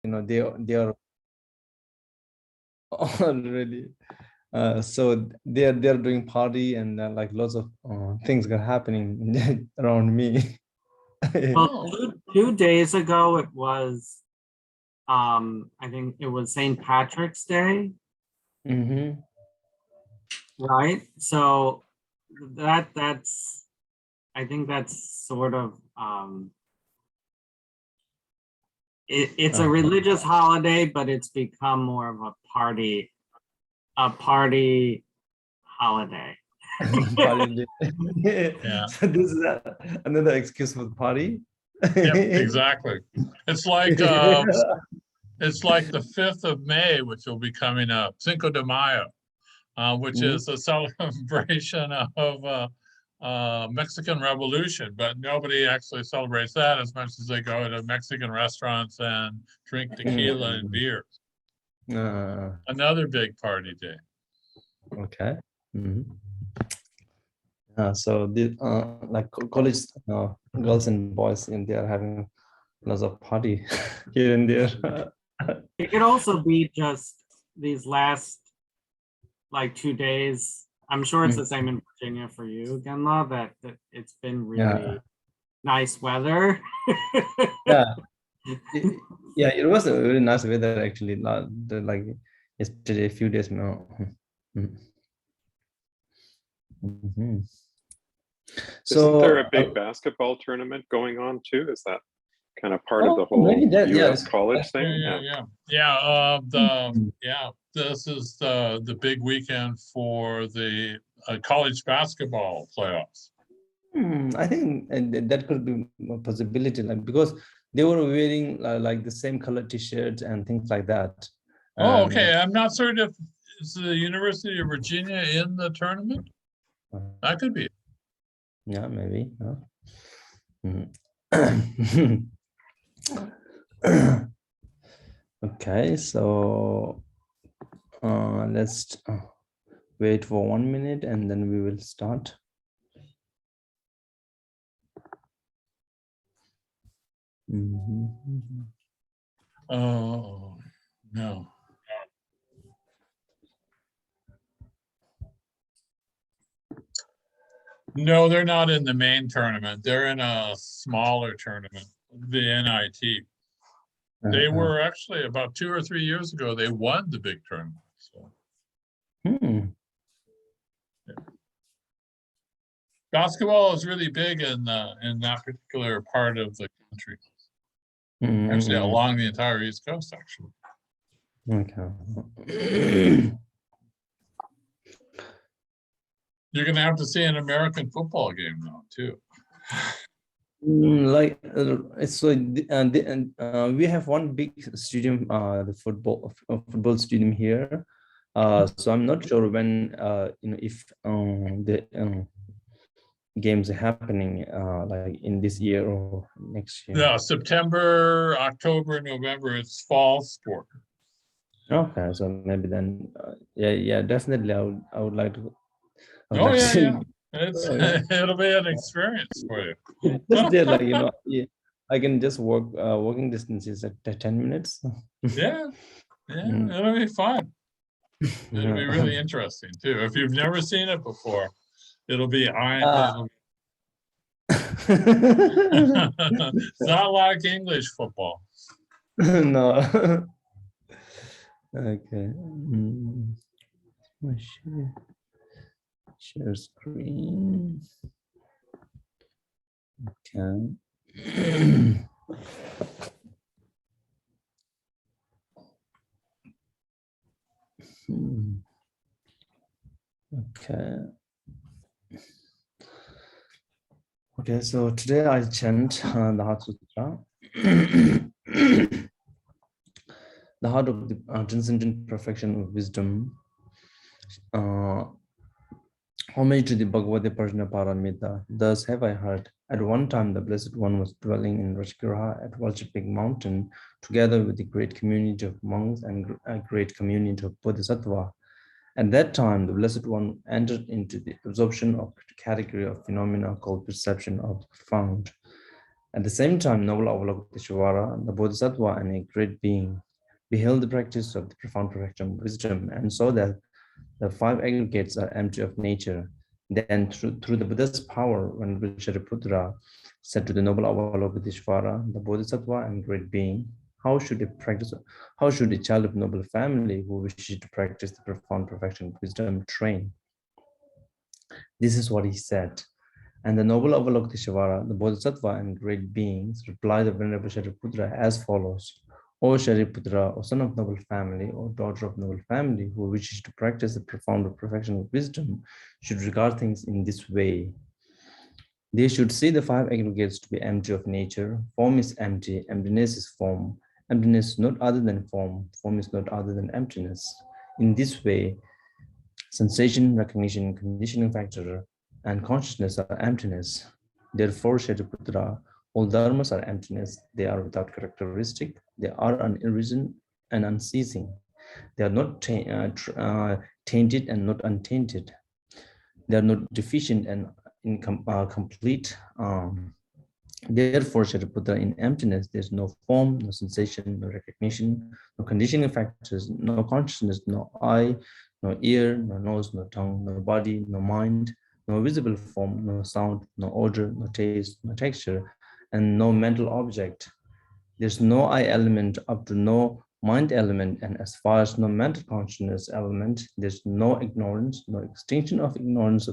they are already so they're doing party and like lots of things are happening around me. Well, 2 days ago it was I think it was St. Patrick's Day, Mm-hmm. right? So that's I think that's sort of it's a religious holiday, but it's become more of a party holiday. Party. Yeah. So this is another excuse for the party. Yep, exactly. It's like it's like the 5th of May, which will be coming up, Cinco de Mayo, which is a celebration of Mexican Revolution, but nobody actually celebrates that as much as they go to Mexican restaurants and drink tequila and beer. Another big party day. Okay. So the like college girls and boys, and they are having lots of party here and there. It could also be just these last like 2 days. I'm sure it's the same in Virginia for you, Genla, that it's been really nice weather. Yeah. It was a really nice weather actually. Like yesterday, a few days now. Isn't there a big basketball tournament going on too? Is that kind of part of the whole US college thing? This is the big weekend for the college basketball playoffs. I think that could be a possibility, like because they were wearing like the same color T-shirts and things like that. Oh, okay. I'm not certain if it's the University of Virginia in the tournament. That could be. Yeah, maybe. Okay, so let's wait for 1 minute and then we will start. Oh, no. No, they're not in the main tournament. They're in a smaller tournament, the NIT. They were actually about 2 or 3 years ago, they won the big tournament. So. Basketball is really big in that particular part of the country. Actually, along the entire East Coast, actually. Okay. You're going to have to see an American football game now, too. Like it's so we have one big stadium, the football stadium here. So I'm not sure when if the games are happening like in this year or next year. Yeah, September, October, November. It's fall sport. Okay, so maybe then, definitely. I would like to. It'll be an experience for you. Just there, like I can just walking distance is at 10 minutes. It'll be fun. It'll be really interesting too. If you've never seen it before, it'll be it's not like English football. No. Okay. Share screen. Okay. Okay, so today I chant the Heart Sutra. The heart of the transcendent perfection of wisdom. Homage to the Bhagavati Prajnaparamita. Thus have I heard. At one time, the Blessed One was dwelling in Rajgriha at Valchipik mountain, together with a great community of monks and a great community of Bodhisattva. At that time, the Blessed One entered into the absorption of the category of phenomena called perception of the profound. At the same time, noble Avalokiteshvara, the Bodhisattva and a great being, beheld the practice of the profound perfection of wisdom and saw that the five aggregates are empty of nature. Then, through the Buddha's power, when Shariputra said to the noble Avalokiteshvara, the Bodhisattva and great being, how should a child of noble family who wishes to practice the profound perfection of wisdom train? This is what he said. And the noble Avalokiteshvara, the Bodhisattva and great beings, replied the Venerable Shariputra as follows. O Shariputra, O son of noble family, O daughter of noble family, who wishes to practice the profound perfection of wisdom, should regard things in this way. They should see the five aggregates to be empty of nature. Form is empty, emptiness is form. Emptiness is not other than form is not other than emptiness. In this way, sensation, recognition, conditioning factor, and consciousness are emptiness. Therefore, Shariputra, all dharmas are emptiness. They are without characteristic. They are unarisen and unceasing. They are not tainted and not untainted. They are not deficient and complete. Therefore, Shariputra, in emptiness, there's no form, no sensation, no recognition, no conditioning factors, no consciousness, no eye, no ear, no nose, no tongue, no body, no mind, no visible form, no sound, no odor, no taste, no texture, and no mental object. There's no I element up to no mind element, and as far as no mental consciousness element, there's no ignorance, no extinction of ignorance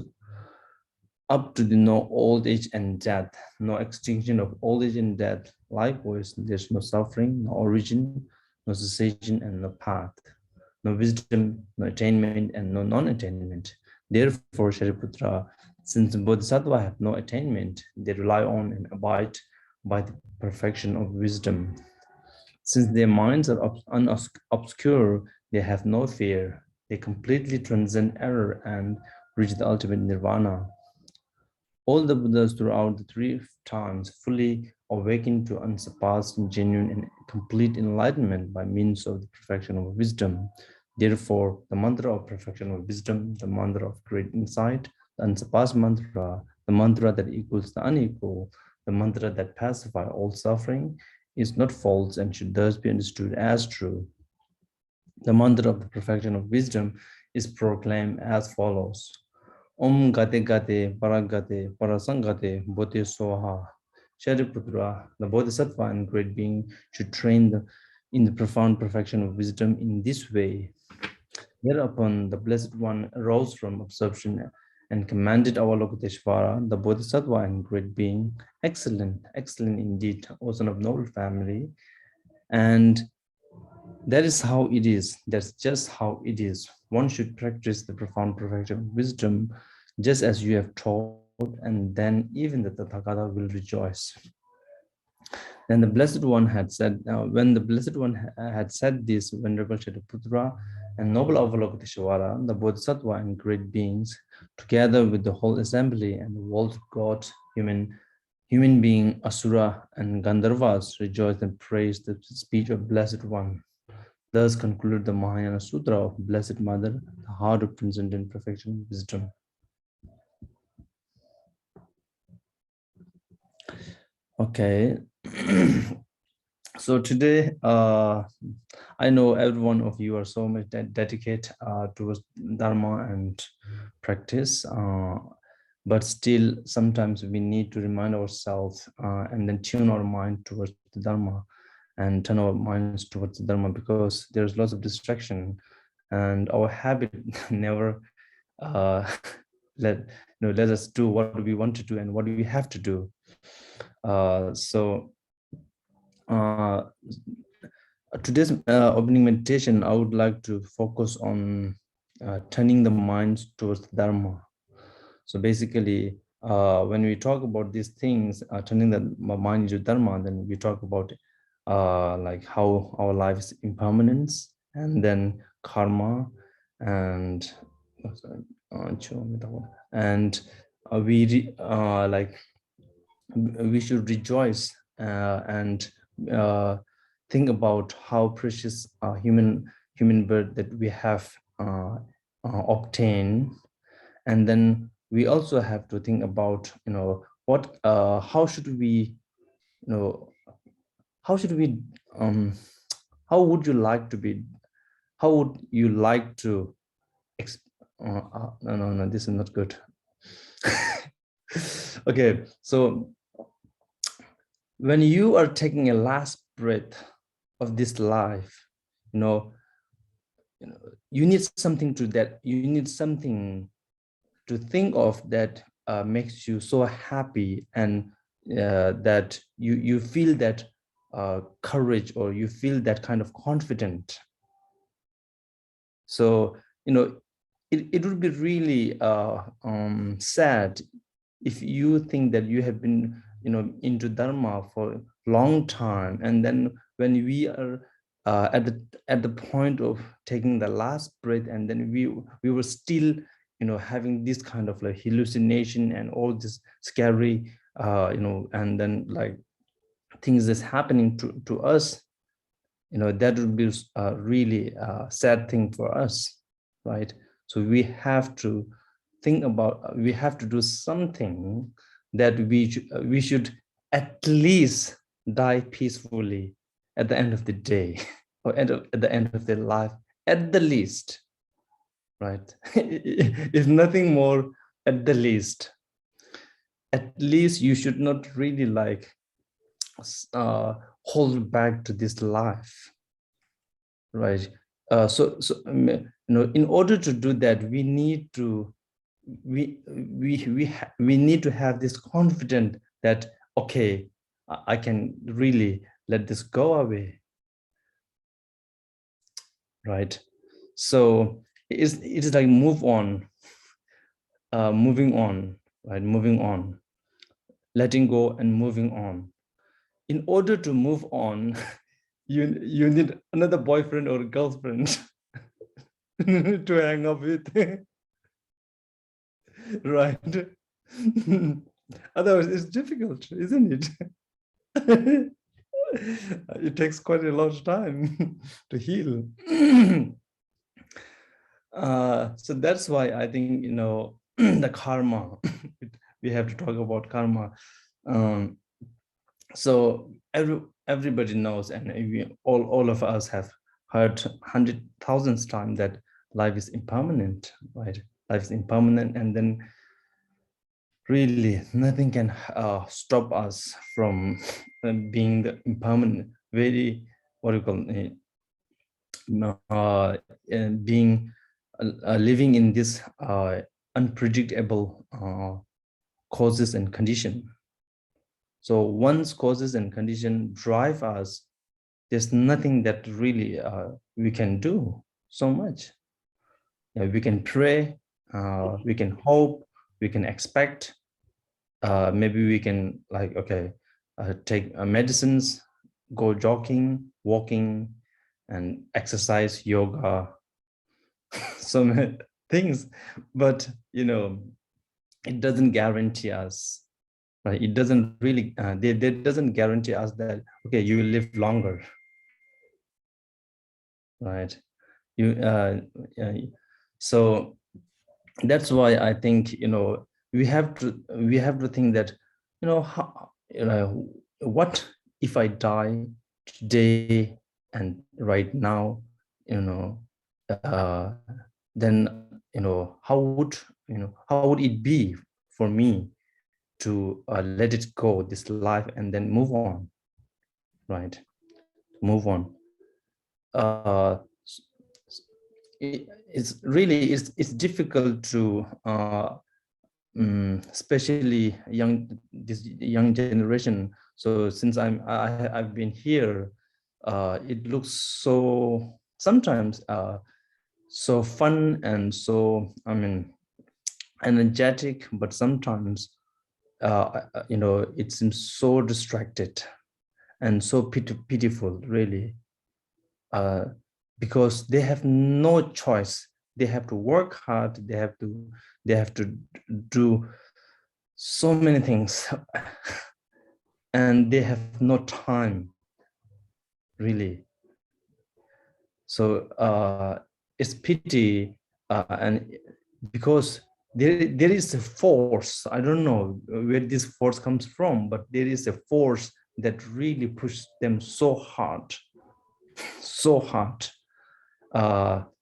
up to the no old age and death, no extinction of old age and death. Likewise, there's no suffering, no origin, no cessation, and no path, no wisdom, no attainment, and no non-attainment. Therefore, Shariputra, since the Bodhisattva have no attainment, they rely on and abide by the perfection of wisdom. Since their minds are obscure, they have no fear. They completely transcend error and reach the ultimate nirvana. All the Buddhas throughout the three times fully awakened to unsurpassed, genuine, and complete enlightenment by means of the perfection of wisdom. Therefore, the mantra of perfection of wisdom, the mantra of great insight, the unsurpassed mantra, the mantra that equals the unequal, the mantra that pacifies all suffering, is not false and should thus be understood as true. The mantra of the perfection of wisdom is proclaimed as follows. Om Gate Gate Paragate Parasangate Bodhi Soha. Shariputra, the Bodhisattva and great being, should train in the profound perfection of wisdom in this way. Thereupon, the Blessed One arose from absorption and commanded Avalokiteshvara, the Bodhisattva and great being, excellent, excellent indeed, O son of noble family. And that is how it is. That's just how it is. One should practice the profound perfection of wisdom just as you have taught, and then even the Tathagata will rejoice. Then the Blessed One had said, when the Blessed One had said this, Venerable Shariputra and noble Avalokiteshvara, the Bodhisattva and great beings, together with the whole assembly and the world of God, human being, Asura, and Gandharvas, rejoiced and praised the speech of Blessed One. Thus concluded the Mahayana Sutra of Blessed Mother, the heart of transcendent perfection and wisdom. Okay, so today, I know every one of you are so much dedicated towards Dharma and practice, but still sometimes we need to remind ourselves and then tune our mind towards the Dharma and turn our minds towards the Dharma, because there's lots of distraction and our habit never let us do what we want to do and what we have to do. Today's opening meditation, I would like to focus on turning the minds towards the Dharma. So basically, when we talk about these things, turning the mind into Dharma, then we talk about like how our life is impermanence, and karma, and we should rejoice and think about how precious human birth that we have obtained, and then we also have to think about what how should we how should we how would you like to be, how would you like to no, this is not good. Okay, so when you are taking a last breath of this life, you need something to that, you need something to think of that makes you so happy, and that you feel that courage, or you feel that kind of confident. So it would be really sad if you think that you have been into Dharma for a long time, and then when we are at the point of taking the last breath, and then we were still having this kind of like hallucination and all this scary and then like things is happening to us, that would be a really sad thing for us, right? So we have to think about, we have to do something that we should at least die peacefully at the end of the day, or at the end of their life, at the least, right? If nothing more, at the least. At least you should not really like hold back to this life, right? So in order to do that, we need to we need to have this confidence that, okay, I can really let this go away, right? So it is like move on, moving on, right? Moving on, letting go and moving on. In order to move on, you need another boyfriend or girlfriend to hang up with, right? Otherwise, it's difficult, isn't it? It takes quite a lot of time to heal. So that's why I think the karma. We have to talk about karma. So everybody knows, and all of us have heard 100,000 times that life is impermanent, right? Life is impermanent, and then really nothing can stop us from being the impermanent, very, what do you call it, being living in this unpredictable causes and condition. So once causes and condition drive us, there's nothing that really we can do so much. We can pray, we can hope, we can expect, maybe we can like, okay, take medicines, go jogging, walking, and exercise, yoga, so many things, but it doesn't guarantee us, right? It doesn't really it doesn't guarantee us that, okay, you will live longer, right? So that's why I think we have to think that how, what if I die today and right now, then how would it be for me to let it go, this life, and then move on, right? Move on. It's difficult to especially this young generation. So since I've been here, it looks so sometimes so fun and so energetic, but sometimes it seems so distracted and so pitiful, really, because they have no choice. They have to work hard. They have to do so many things, and they have no time, really. So it's pity, and because there is a force. I don't know where this force comes from, but there is a force that really push them so hard, so hard.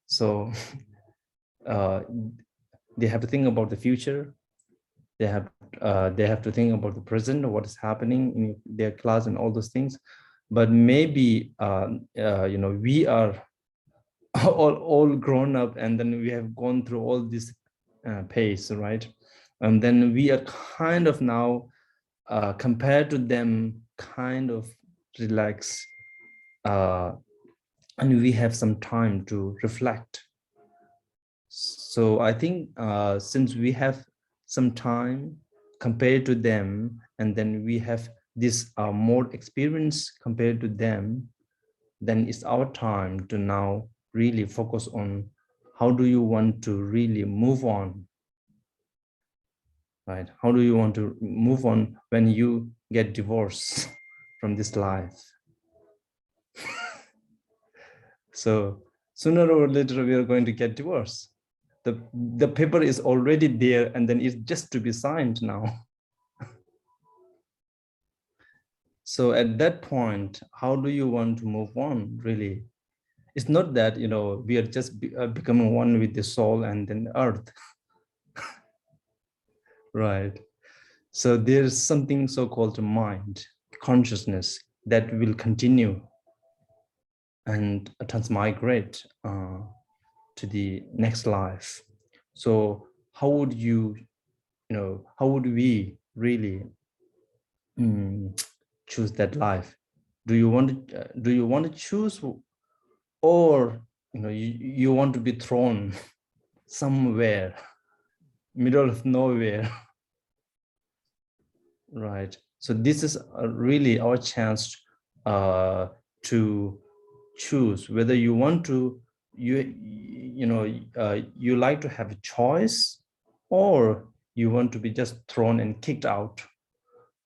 So they have to think about the future. They have to think about the present, what is happening in their class and all those things. But maybe we are all grown up, and then we have gone through all this pace, right? And then we are kind of now compared to them, kind of relaxed, and we have some time to reflect. So I think since we have some time compared to them, and then we have this more experience compared to them, then it's our time to now really focus on how do you want to really move on, right? How do you want to move on when you get divorced from this life? So sooner or later we are going to get divorced. The paper is already there, and then it's just to be signed now. So at that point, how do you want to move on, really? It's not that, we are just becoming one with the soul and then earth. Right. So there's something so-called mind, consciousness, that will continue and transmigrate to the next life. So how would how would we really choose that life? Do you want to choose, or you want to be thrown somewhere, middle of nowhere? Right. So this is really our chance to choose whether you want to you like to have a choice, or you want to be just thrown and kicked out,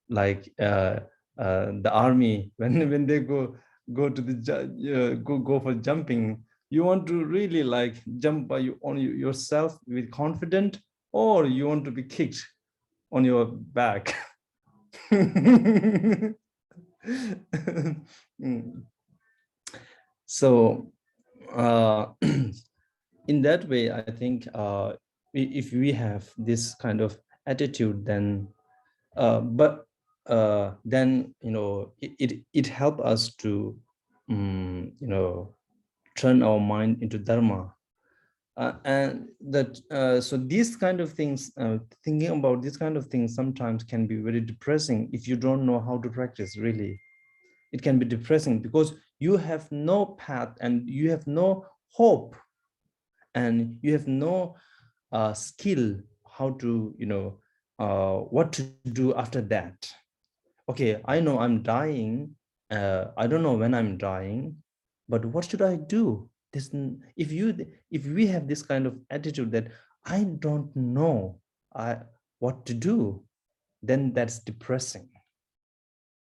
like the army when they go to the go for jumping. You want to really like jump by yourself with confidence, or you want to be kicked on your back? So in that way, I think if we have this kind of attitude, then then it helps us to turn our mind into dharma. And that so these kind of things, thinking about these kind of things sometimes can be very depressing if you don't know how to practice. Really, it can be depressing because you have no path, and you have no hope, and you have no skill how to what to do after that. Okay, I know I'm dying. I don't know when I'm dying, but what should I do? If we have this kind of attitude that I don't know what to do, then that's depressing.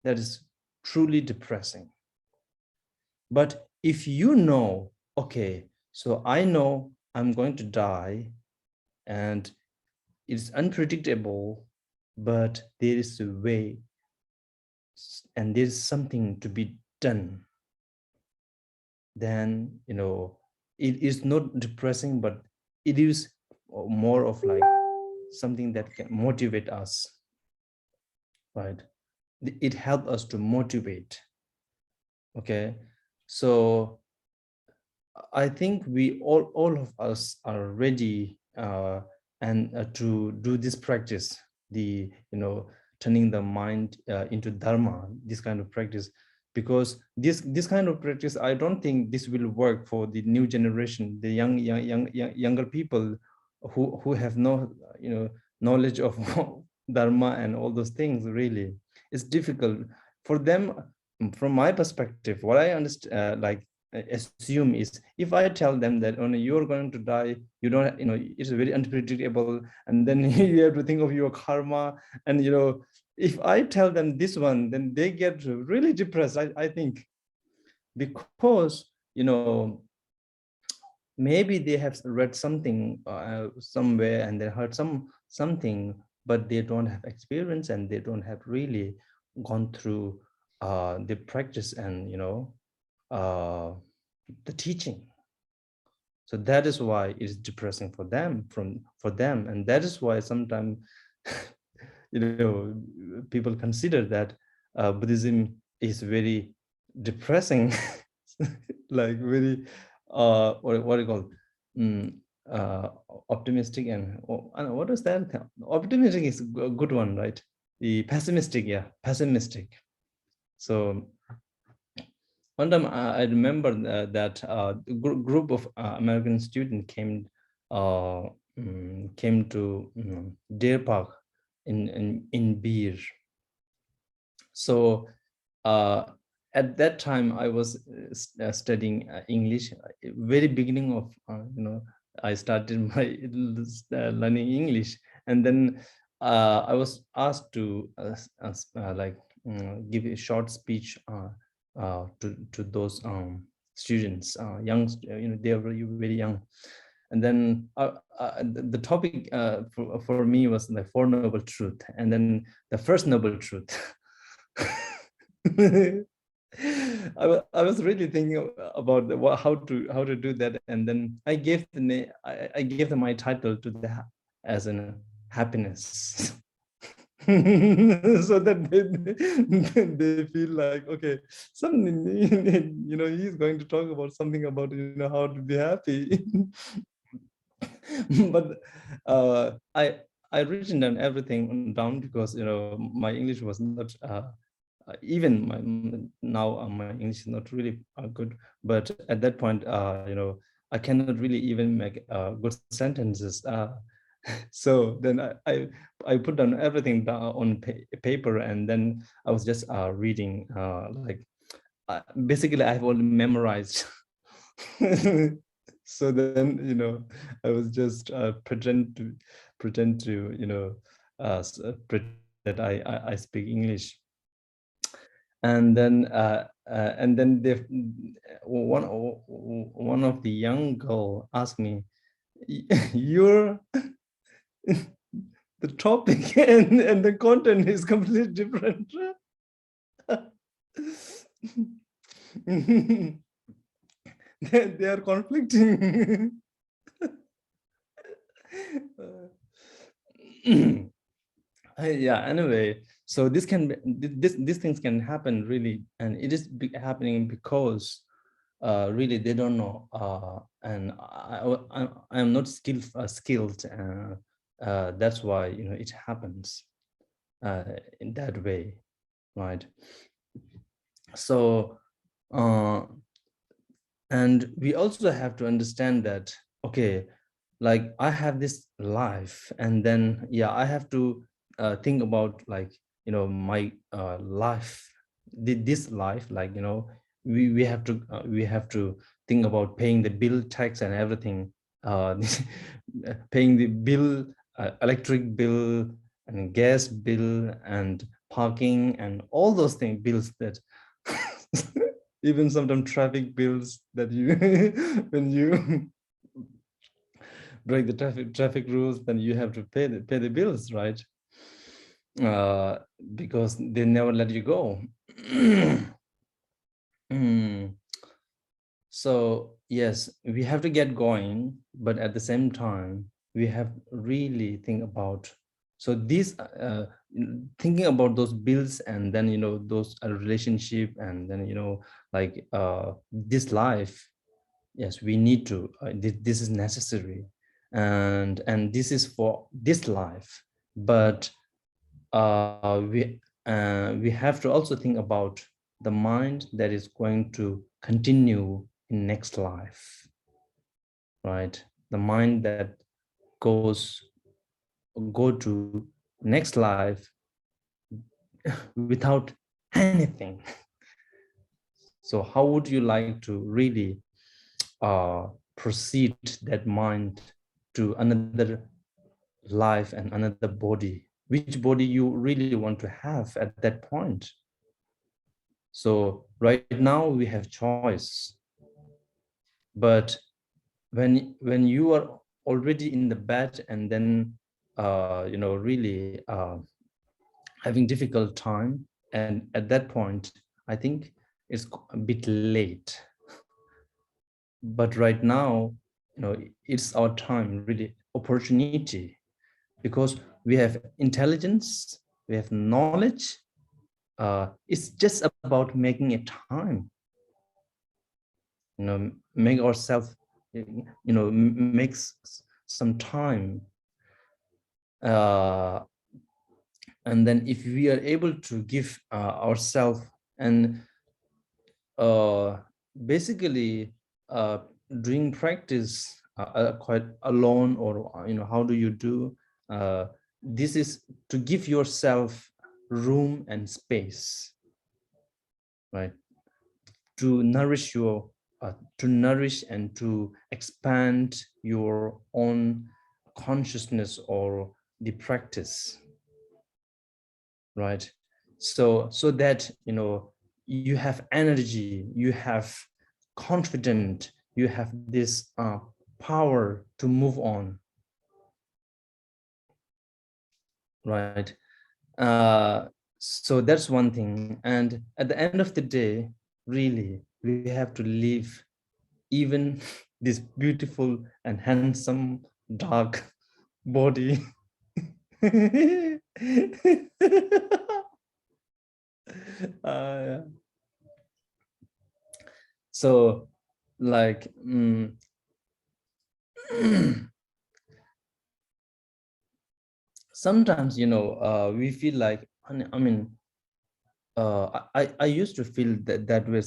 That is truly depressing. But if you know, okay, so I know I'm going to die, and it's unpredictable, but there is a way, and there's something to be done, then it is not depressing, but it is more of like something that can motivate us, right? It helps us to motivate. Okay, so I think we all of us are ready and to do this practice, the turning the mind into dharma, this kind of practice, because this kind of practice, I don't think this will work for the new generation, the younger people who have no knowledge of dharma and all those things. Really, it's difficult for them. From my perspective, what I understand, assume is, if I tell them that only you're going to die, you don't, it's very unpredictable, and then you have to think of your karma, and if I tell them this one, then they get really depressed, I think, because maybe they have read something somewhere, and they heard something, but they don't have experience, and they don't have really gone through the practice and the teaching. So that is why it is depressing for them, and that is why sometimes people consider that Buddhism is very depressing, like very what do you call optimistic, and I don't know, what is that? Optimistic is a good one, right? The pessimistic, yeah, pessimistic. So one time I remember that a group of American students came to Deer Park in Beer. So at that time I was studying English. Very beginning of I started my learning English, and then I was asked to give a short speech to those students, young, they are very young. And then the topic for me was the Four Noble Truth, and then the first noble truth. I was really thinking about how to do that, and then I gave I gave them my title to the as in happiness. So that they feel like, okay, something, he's going to talk about something about how to be happy. But I written down everything down because my English was not even now my English is not really good, but at that point I cannot really even make good sentences. So then I put down everything down on paper, and then I was just reading basically I've already memorized. So then I was just pretend to pretend that I speak English. And then one of the young girl asked me, "You're the topic and the content is completely different." They are conflicting. Yeah, anyway, so these things can happen really, and it is happening because really they don't know, and I am not skilled. That's why it happens in that way, right? So and we also have to understand that, okay, like I have this life, and then I have to think about my life, this life, we have to think about paying the bill, tax and everything, paying the bill, electric bill and gas bill and parking and all those things, bills that even sometimes traffic bills that you when you break the traffic rules, then you have to pay the bills, right? Because they never let you go. So yes, we have to get going, but at the same time we have really think about, so these thinking about those bills, and then those relationship, and then this life. Yes, we need to, this is necessary, and this is for this life, but we have to also think about the mind that is going to continue in next life, right? The mind that go to next life without anything. So how would you like to really proceed that mind to another life and another body? Which body you really want to have at that point? So right now we have choice, but when you are already in the bed, and then really having difficult time, and at that point I think it's a bit late. But right now, it's our time, really opportunity, because we have intelligence, we have knowledge. It's just about making a time, make ourselves, makes some time. And then if we are able to give ourselves and basically doing practice quite alone, or how do you do this is to give yourself room and space, right, to nourish and to expand your own consciousness or the practice, right? So that you have energy, you have confidence, you have this power to move on, right? So that's one thing. And at the end of the day, really, we have to leave even this beautiful and handsome dark body. Yeah. So like sometimes we feel like, I mean I used to feel that way,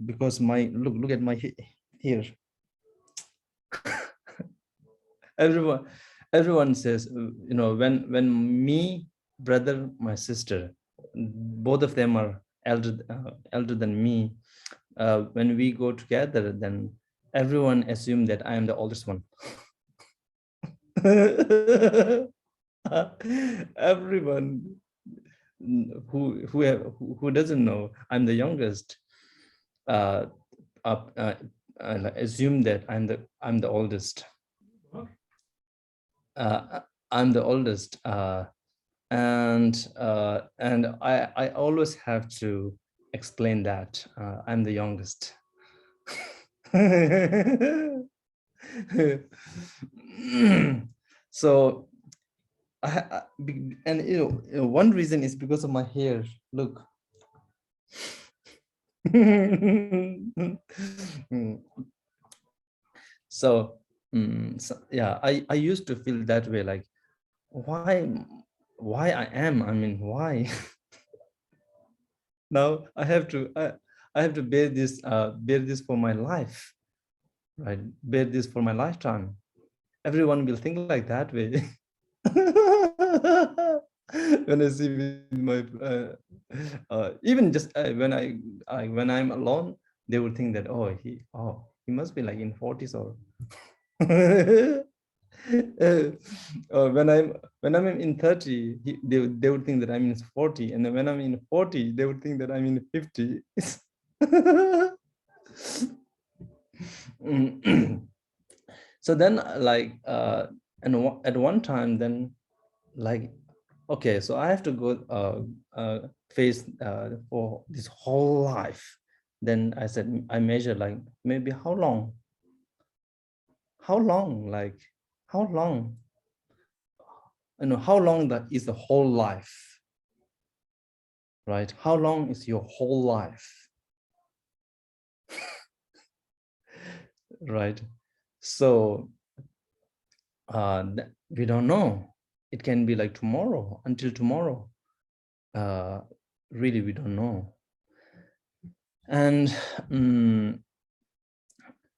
because my look at my here. everyone says, when me brother, my sister, both of them are elder than me, when we go together, then everyone assume that I am the oldest one. Everyone who doesn't know I'm the youngest assume that I'm the oldest. I'm the oldest, and I always have to explain that I'm the youngest. So and one reason is because of my hair. Look. So yeah, I used to feel that way, like why I am, I mean, why? Now I have to bear this for my life, right? Bear this for my lifetime. Everyone will think like that way. When I see with my even just when I'm alone, they would think that he must be like in 40s or when I'm in 30, they would think that I'm in 40, and then when I'm in 40, they would think that I'm in 50. So then like and at one time then, like, okay, so I have to go face for this whole life. Then I said, I measure like maybe how long, like how long, how long that is the whole life, right? How long is your whole life? Right? So we don't know. It can be like tomorrow, until tomorrow. Really, we don't know. And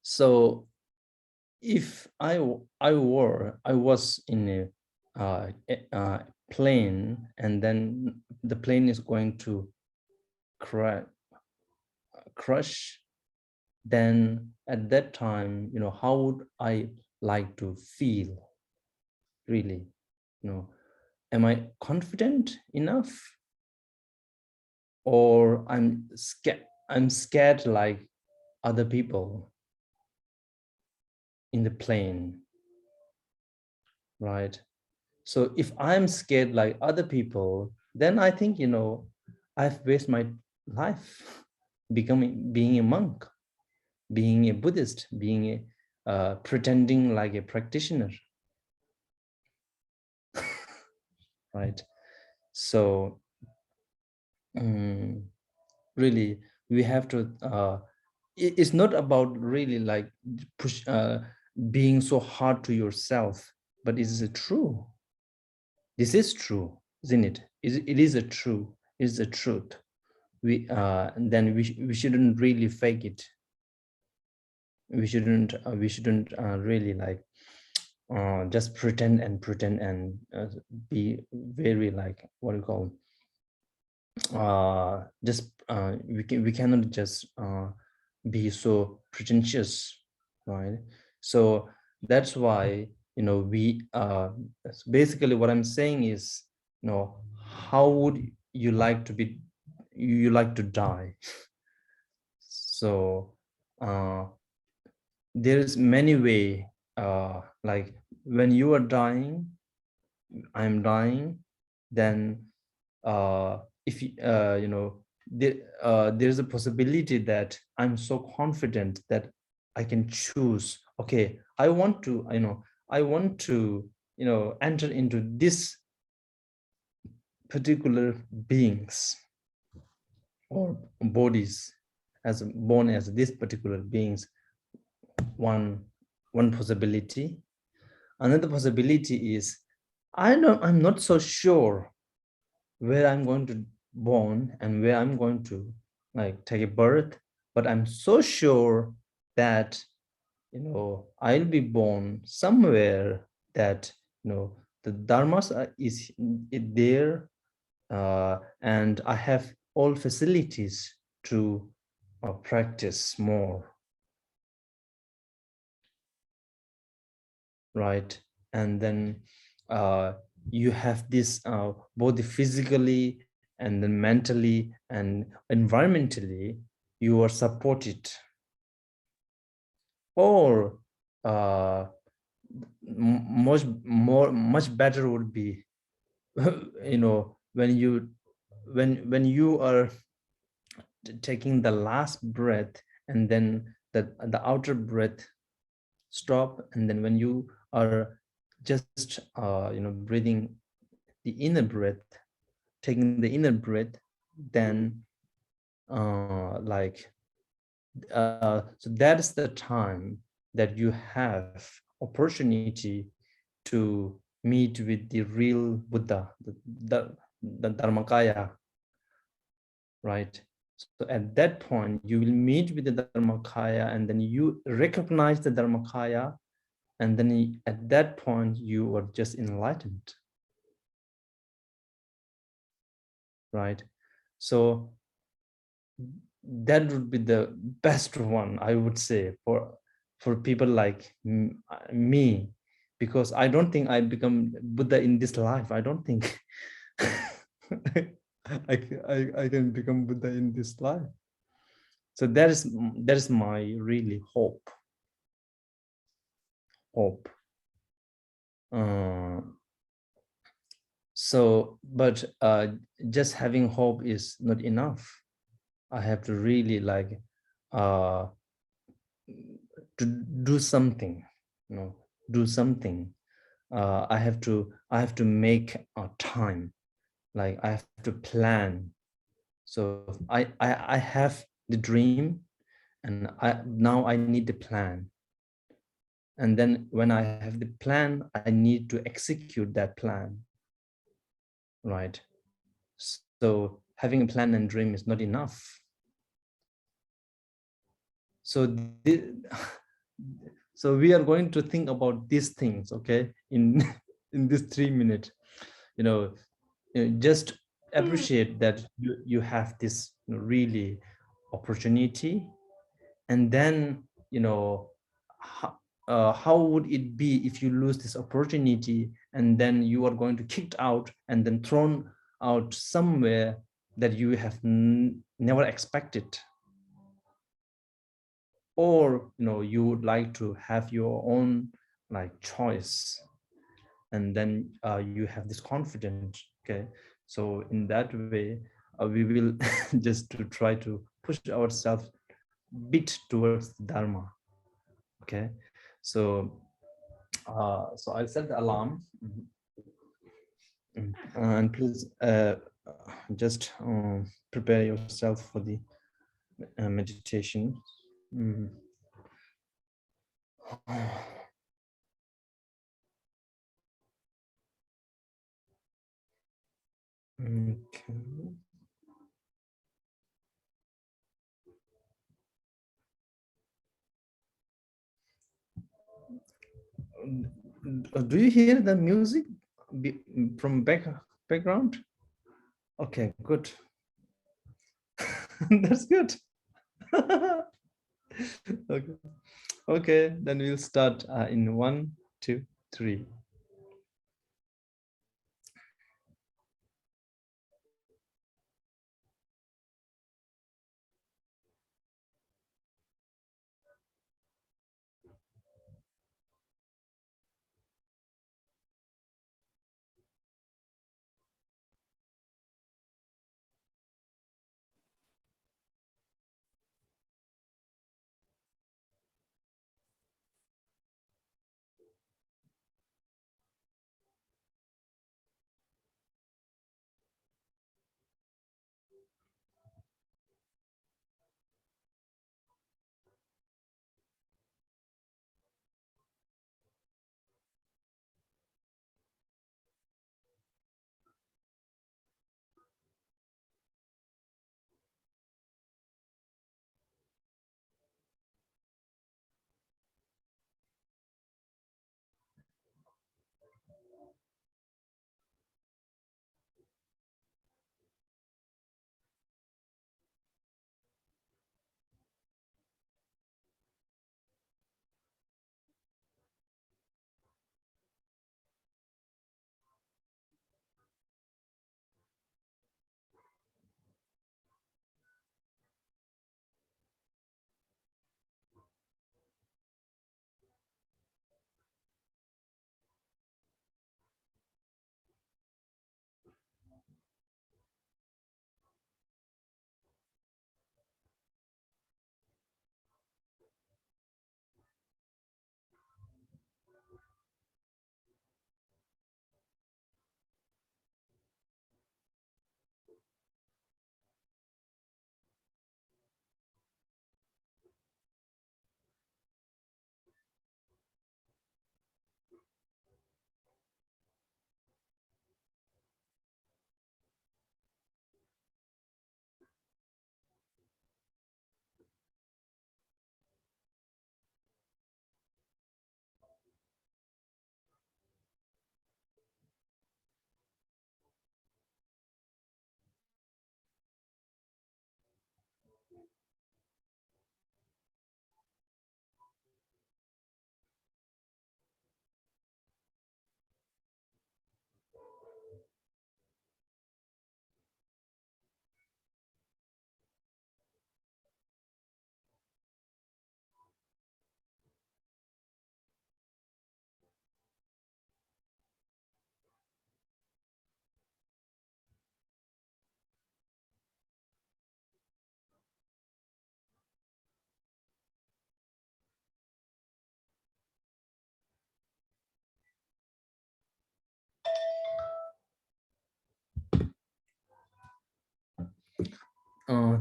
so if I was in a plane, and then the plane is going to crush, then at that time, how would I like to feel? Really, am I confident enough, or I'm scared like other people in the plane, right? So if I'm scared like other people, then I think, I've wasted my life, being a monk, being a Buddhist, being a pretending like a practitioner. Right? So really, we have to, it's not about really like push, being so hard to yourself, but is it true? This is true, isn't it? It is a true, it's the truth. Then we shouldn't really fake it. We shouldn't really like just pretend and be very like, what do you call, we cannot just be so pretentious, right? So that's why, you know, basically what I'm saying is, you know, how would you like to be, you like to die? So there's many way, like when you are dying, I'm dying, then if you know, there's a possibility that I'm so confident that I can choose, okay, I want to, enter into this particular beings or bodies, as born as this particular beings. One possibility. Another possibility is, I'm not so sure where I'm going to born and where I'm going to like take a birth, but I'm so sure that, you know, I'll be born somewhere that, you know, the dharmas is there, and I have all facilities to practice more, right? And then you have this both physically and then mentally and environmentally, you are supported. Or much better would be, you know, when you are taking the last breath, and then the outer breath stop, and then when you are just breathing the inner breath, taking the inner breath, then so that is the time that you have opportunity to meet with the real Buddha, the Dharmakaya, right? So at that point, you will meet with the Dharmakaya, and then you recognize the Dharmakaya, and then at that point, you are just enlightened, right? So that would be the best one, I would say, for people like me, because I don't think I become Buddha in this life. I don't think I can become Buddha in this life. So that is my really hope. So, but just having hope is not enough. I have to really like to do something, you know, do something. I have to make a time, like I have to plan. So I have the dream, and now I need the plan. And then when I have the plan, I need to execute that plan, right? So having a plan and dream is not enough. So so we are going to think about these things, okay, in in this 3 minutes. You know, just appreciate that you have this really opportunity, and then, you know, how would it be if you lose this opportunity, and then you are going to kicked out and then thrown out somewhere that you have never expected? Or, you know, you would like to have your own like choice, and then you have this confidence, okay? So in that way, we will just to try to push ourselves bit towards the Dharma. Okay, so so I'll set the alarm. And please just prepare yourself for the meditation. Okay. Do you hear the music from background? Okay, good. That's good. Okay. Okay, then we'll start in 1, 2, 3.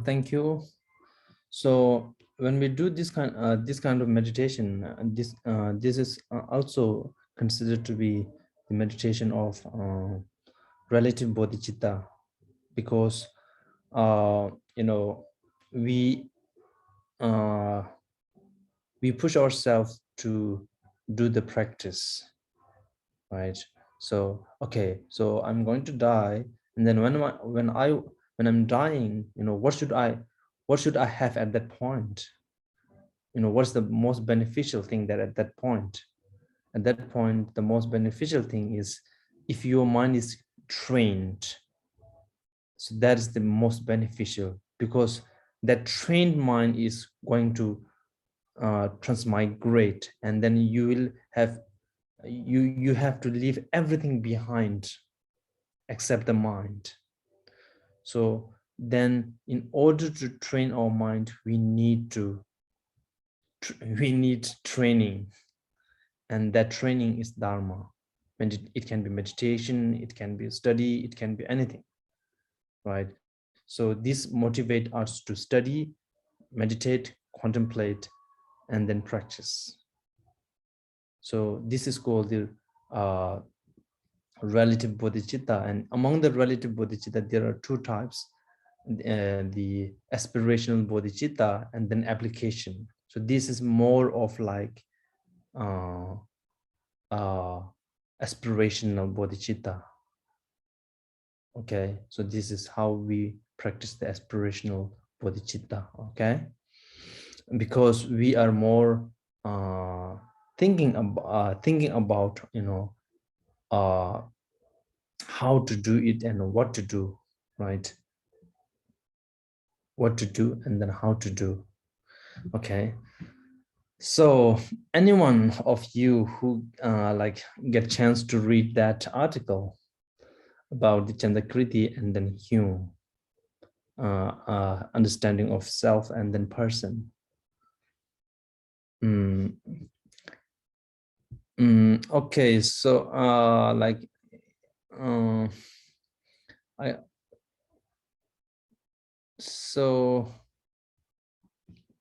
Thank you. So when we do this kind of meditation, this is also considered to be the meditation of relative bodhicitta, because you know, we push ourselves to do the practice, right? So okay, so I'm going to die, and then when I'm dying, you know, what should I have at that point? You know, what's the most beneficial thing that at that point? At that point, the most beneficial thing is if your mind is trained. So that is the most beneficial, because that trained mind is going to transmigrate, and then you will have you have to leave everything behind except the mind. So then in order to train our mind, we need training, and that training is Dharma. It can be meditation, it can be study, it can be anything, right? So this motivates us to study, meditate, contemplate, and then practice. So this is called the relative bodhicitta, and among the relative bodhicitta, there are two types: the aspirational bodhicitta and then application. So this is more of like aspirational bodhicitta. Okay, so this is how we practice the aspirational bodhicitta. Okay, because we are more thinking about how to do it and what to do, right? What to do and then how to do. Okay, so anyone of you who like get chance to read that article about the Chandakriti and then Hume, understanding of self and then person. Okay, so like so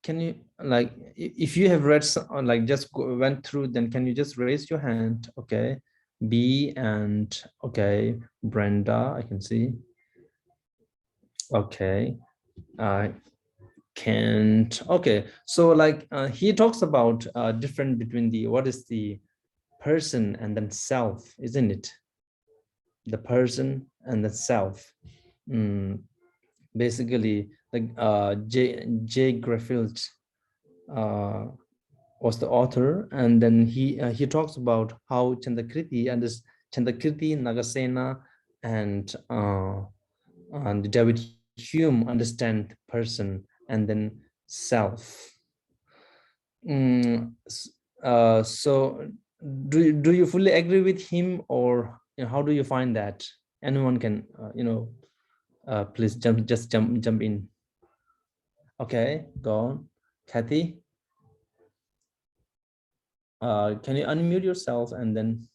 can you, like, if you have read some, like just went through, then can you just raise your hand? Okay, B and okay, Brenda, I can see. Okay, Kent. Okay, so like he talks about different between the what is the person and then self, isn't it? The person and the self. Basically, like J. Greffield was the author, and then he talks about how Chandakriti and this Chandakriti, Nagasena, and David Hume understand person and then self. So do you fully agree with him, or how do you find that? Anyone can please jump in. Okay, go on. Kathy, can you unmute yourself and then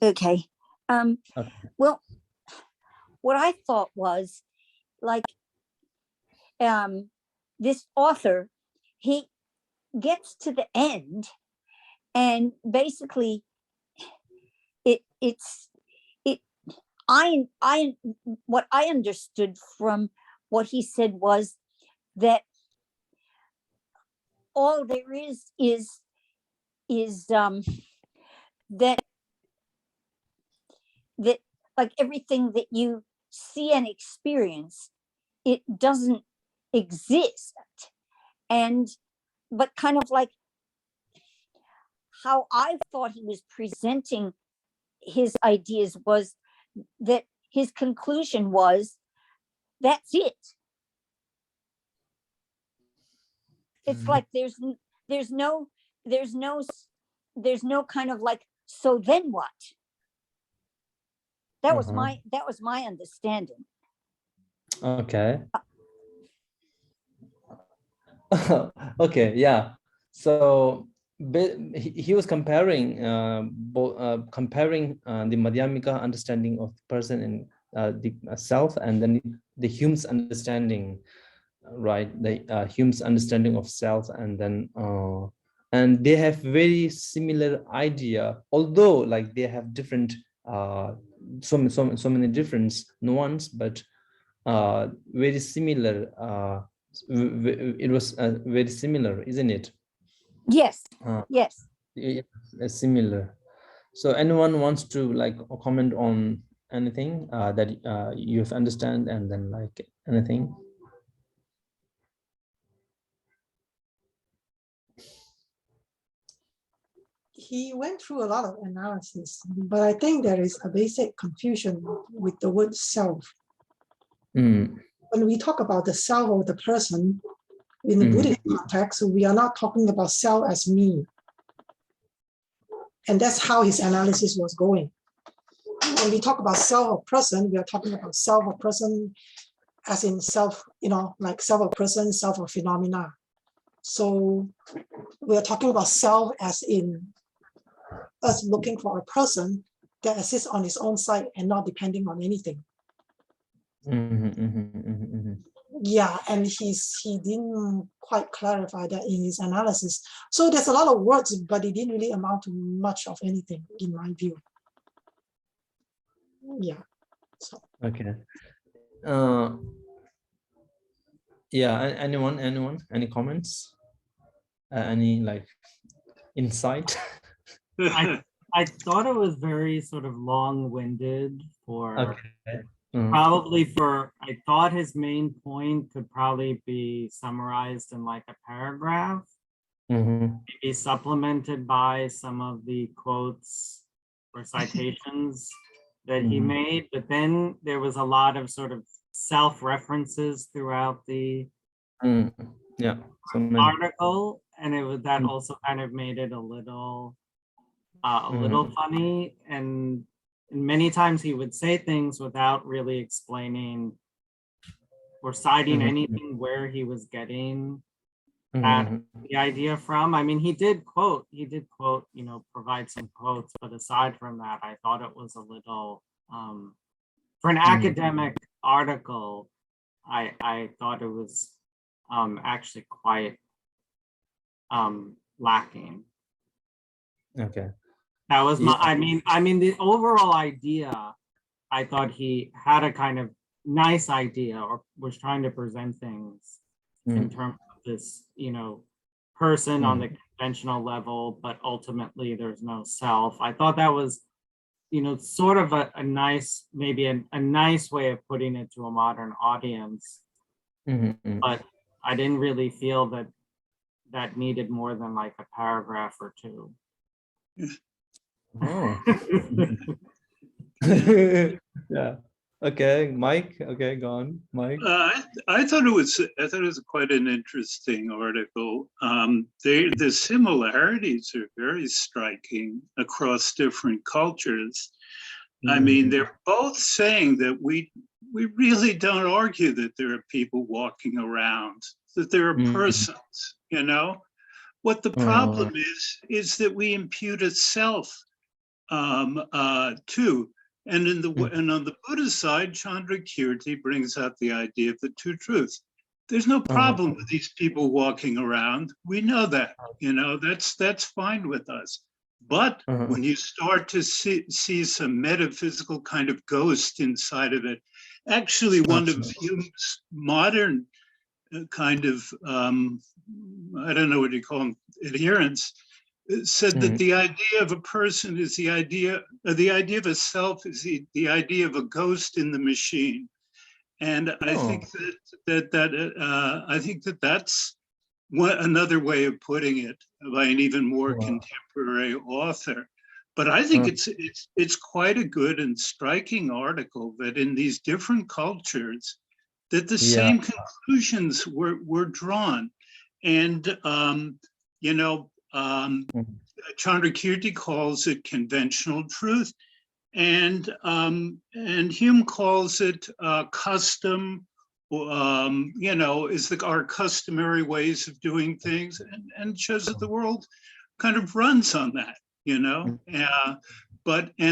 okay. okay. Well, what I thought was like this author, he gets to the end and basically what I understood from what he said was that all there is that like everything that you see and experience, it doesn't exist. But kind of like how I thought he was presenting his ideas was that his conclusion was that's it. It's like there's no kind of like, so then what? That was my understanding. Okay. Okay, yeah. So he was comparing comparing the Madhyamika understanding of the person and the self, and then the Hume's understanding, right? The Hume's understanding of self, and then and they have very similar idea, although like they have different so many different nuance, but very similar. It was very similar, isn't it? Yes. Yes. Similar. So anyone wants to like comment on anything that you've understand, and then like anything? He went through a lot of analysis, but I think there is a basic confusion with the word self. When we talk about the self of the person in the Buddhist context, we are not talking about self as me. And that's how his analysis was going. when we talk about self of person, we are talking about self of person as in self, like self of person, self of phenomena. So we are talking about self as in us looking for a person that exists on its own side and not depending on anything. Yeah, and he didn't quite clarify that in his analysis. So there's a lot of words, but it didn't really amount to much of anything in my view. Yeah. So. Okay. Yeah. Anyone? Any comments? Any like insight? I thought it was very sort of long-winded for. Okay. Probably for, I thought his main point could probably be summarized in like a paragraph, maybe supplemented by some of the quotes or citations that he made. But then there was a lot of sort of self-references throughout the article, and that also kind of made it a little funny. And many times he would say things without really explaining or citing anything where he was getting the idea from. I mean, he did quote, provide some quotes, but aside from that, I thought it was a little, for an academic article, I thought it was actually quite lacking. Okay. That was my, I mean, the overall idea, I thought he had a kind of nice idea or was trying to present things in terms of this, person on the conventional level, but ultimately there's no self. I thought that was, sort of a nice, maybe a nice way of putting it to a modern audience. But I didn't really feel that needed more than like a paragraph or two. Oh. Yeah. Okay, Mike. Okay, go on, Mike. I thought it was quite an interesting article. The similarities are very striking across different cultures. I mean, they're both saying that we really don't argue that there are people walking around, that there are persons. What the problem is that we impute a self too. And on the Buddhist side, Chandrakirti brings out the idea of the two truths. There's no problem with these people walking around. We know that, that's fine with us. But when you start to see some metaphysical kind of ghost inside of it, actually one of Hume's modern kind of, I don't know what you call them, adherents, said that the idea of a person is the idea of a self is the idea of a ghost in the machine. And I think that's another way of putting it by an even more contemporary author. But I think it's quite a good and striking article that in these different cultures that the same conclusions were drawn. And Chandrakirti calls it conventional truth, and Hume calls it custom, is our customary ways of doing things, and shows that the world kind of runs on that, and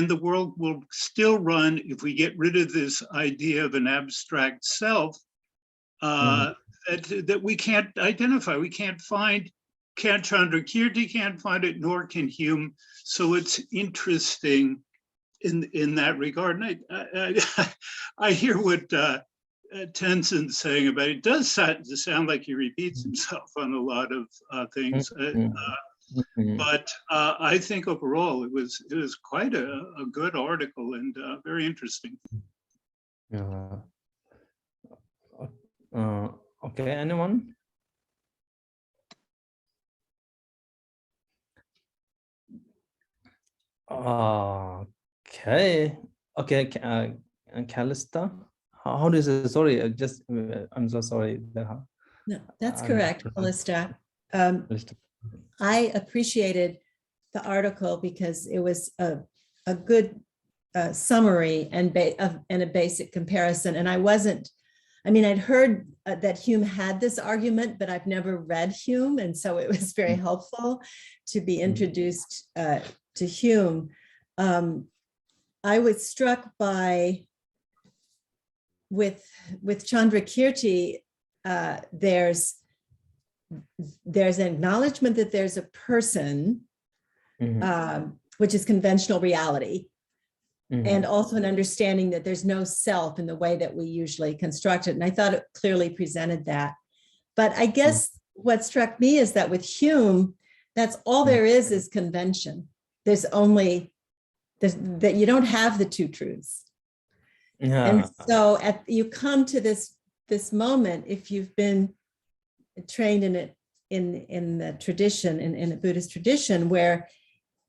the world will still run if we get rid of this idea of an abstract self that we can't identify, we can't find. Chandrakirti can't find it, nor can Hume. So it's interesting in that regard. And I hear what Tenzin's saying about it. It does sound like he repeats himself on a lot of things. But I think overall it was quite a good article and very interesting. Okay, anyone? Okay. Callista, how do you say? Sorry, I'm so sorry. No, that's correct, Callista. I appreciated the article because it was a good summary and a basic comparison. And I'd heard that Hume had this argument, but I've never read Hume. And so it was very helpful to be introduced to Hume. I was struck by, with Chandrakirti, there's an acknowledgement that there's a person, which is conventional reality, and also an understanding that there's no self in the way that we usually construct it. And I thought it clearly presented that. But I guess what struck me is that with Hume, that's all there is convention. There's that you don't have the two truths. And so you come to this moment, if you've been trained in it in the tradition, in a Buddhist tradition, where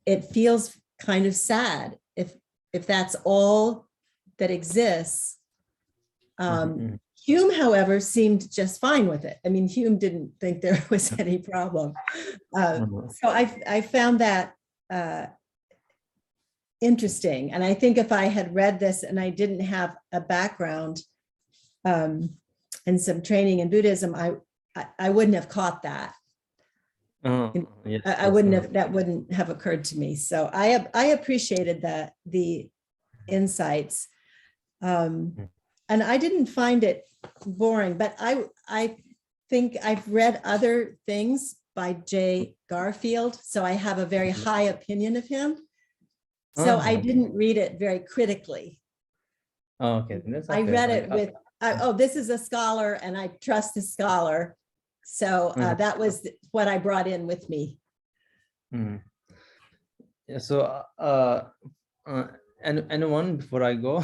it feels kind of sad if that's all that exists. Hume, however, seemed just fine with it. I mean, Hume didn't think there was any problem. So I found that interesting. And I think if I had read this and I didn't have a background and some training in Buddhism, I wouldn't have caught that. Yes, I wouldn't have, that wouldn't have occurred to me. So I appreciated the insights. And I didn't find it boring, but I think I've read other things by J. Garfield, so I have a very high opinion of him. So I didn't read it very critically. Okay, I read it with, this is a scholar and I trust the scholar. So that was what I brought in with me. Yeah, so and one before I go.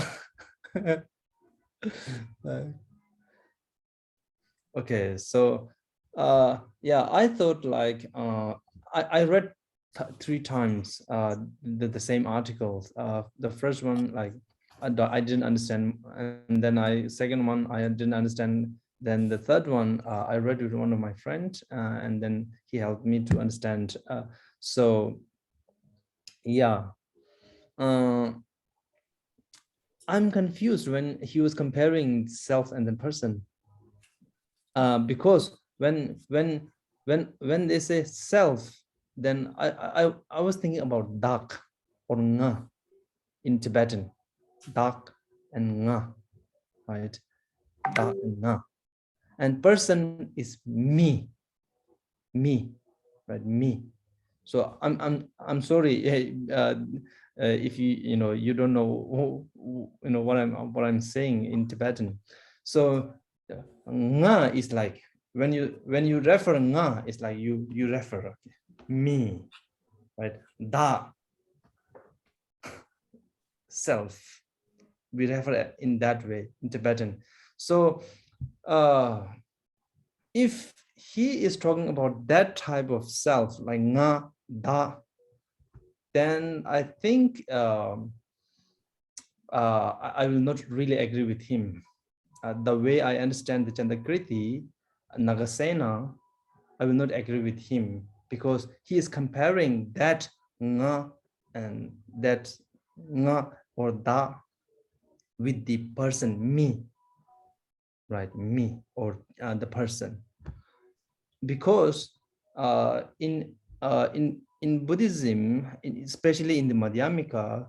Okay, so yeah, I thought like I read 3 times the same articles. The first one, like I didn't understand, and then second one I didn't understand. Then the third one I read with one of my friends, and then he helped me to understand. So yeah, I'm confused when he was comparing self and the person, because when they say self, then I was thinking about dak or nga in Tibetan, dak and nga, right? Dak and nga, and person is me, right? Me. So I'm sorry if you don't know what I'm saying in Tibetan. So nga is like when you refer nga, it's like you refer me, right? Da, self, we refer in that way in Tibetan. So if he is talking about that type of self, like nga, da, then I think I will not really agree with him. The way I understand the Chandrakirti, Nagasena, I will not agree with him, because he is comparing that nga and that nga or da with the person me, right? Me or the person, because in Buddhism, especially in the Madhyamika,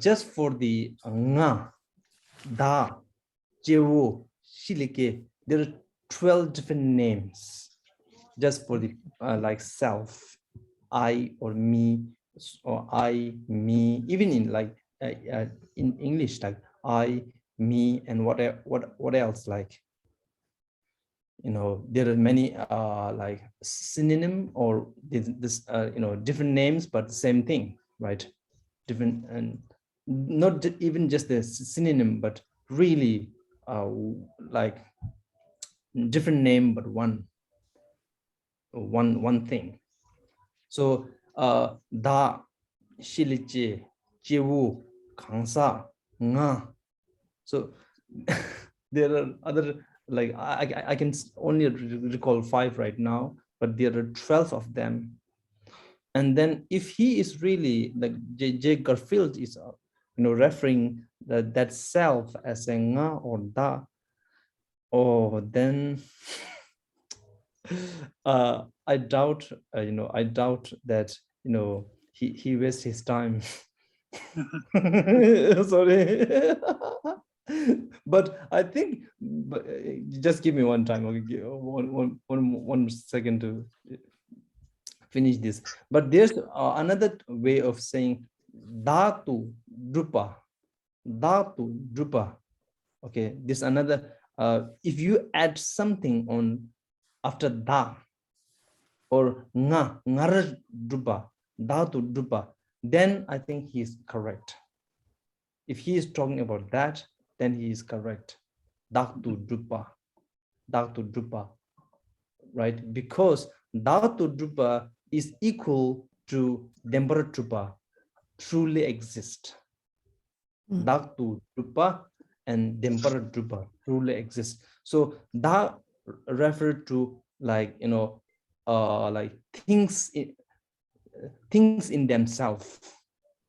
just for the nga, da, jewo, shilike, there are 12 different names just for the like self, I or me, or I, me, even in like in English, like I, me, and what else, like there are many like synonym or this different names, but the same thing, right? Different, and not even just the synonym, but really like different name, but one thing. So da, shiliche, jewu, kangsa, nga. So there are other, like I can only recall 5 right now, but there are 12 of them. And then if he is really like J. Garfield is referring that self as a nga or da, or then I doubt, I doubt that, he wastes his time. Sorry. But I think, just give me one time, okay, one second to finish this. But there's another way of saying dhatu drupa, okay, this another, if you add something on after da or ngara drupa, dhatu drupa, then I think he is correct. If he is talking about that, then he is correct. Dhatu drupa, right? Because dhatu drupa is equal to dembara drupa, truly exist. Dhatu drupa and dembara drupa truly exist. So that referred to like, like things in themselves.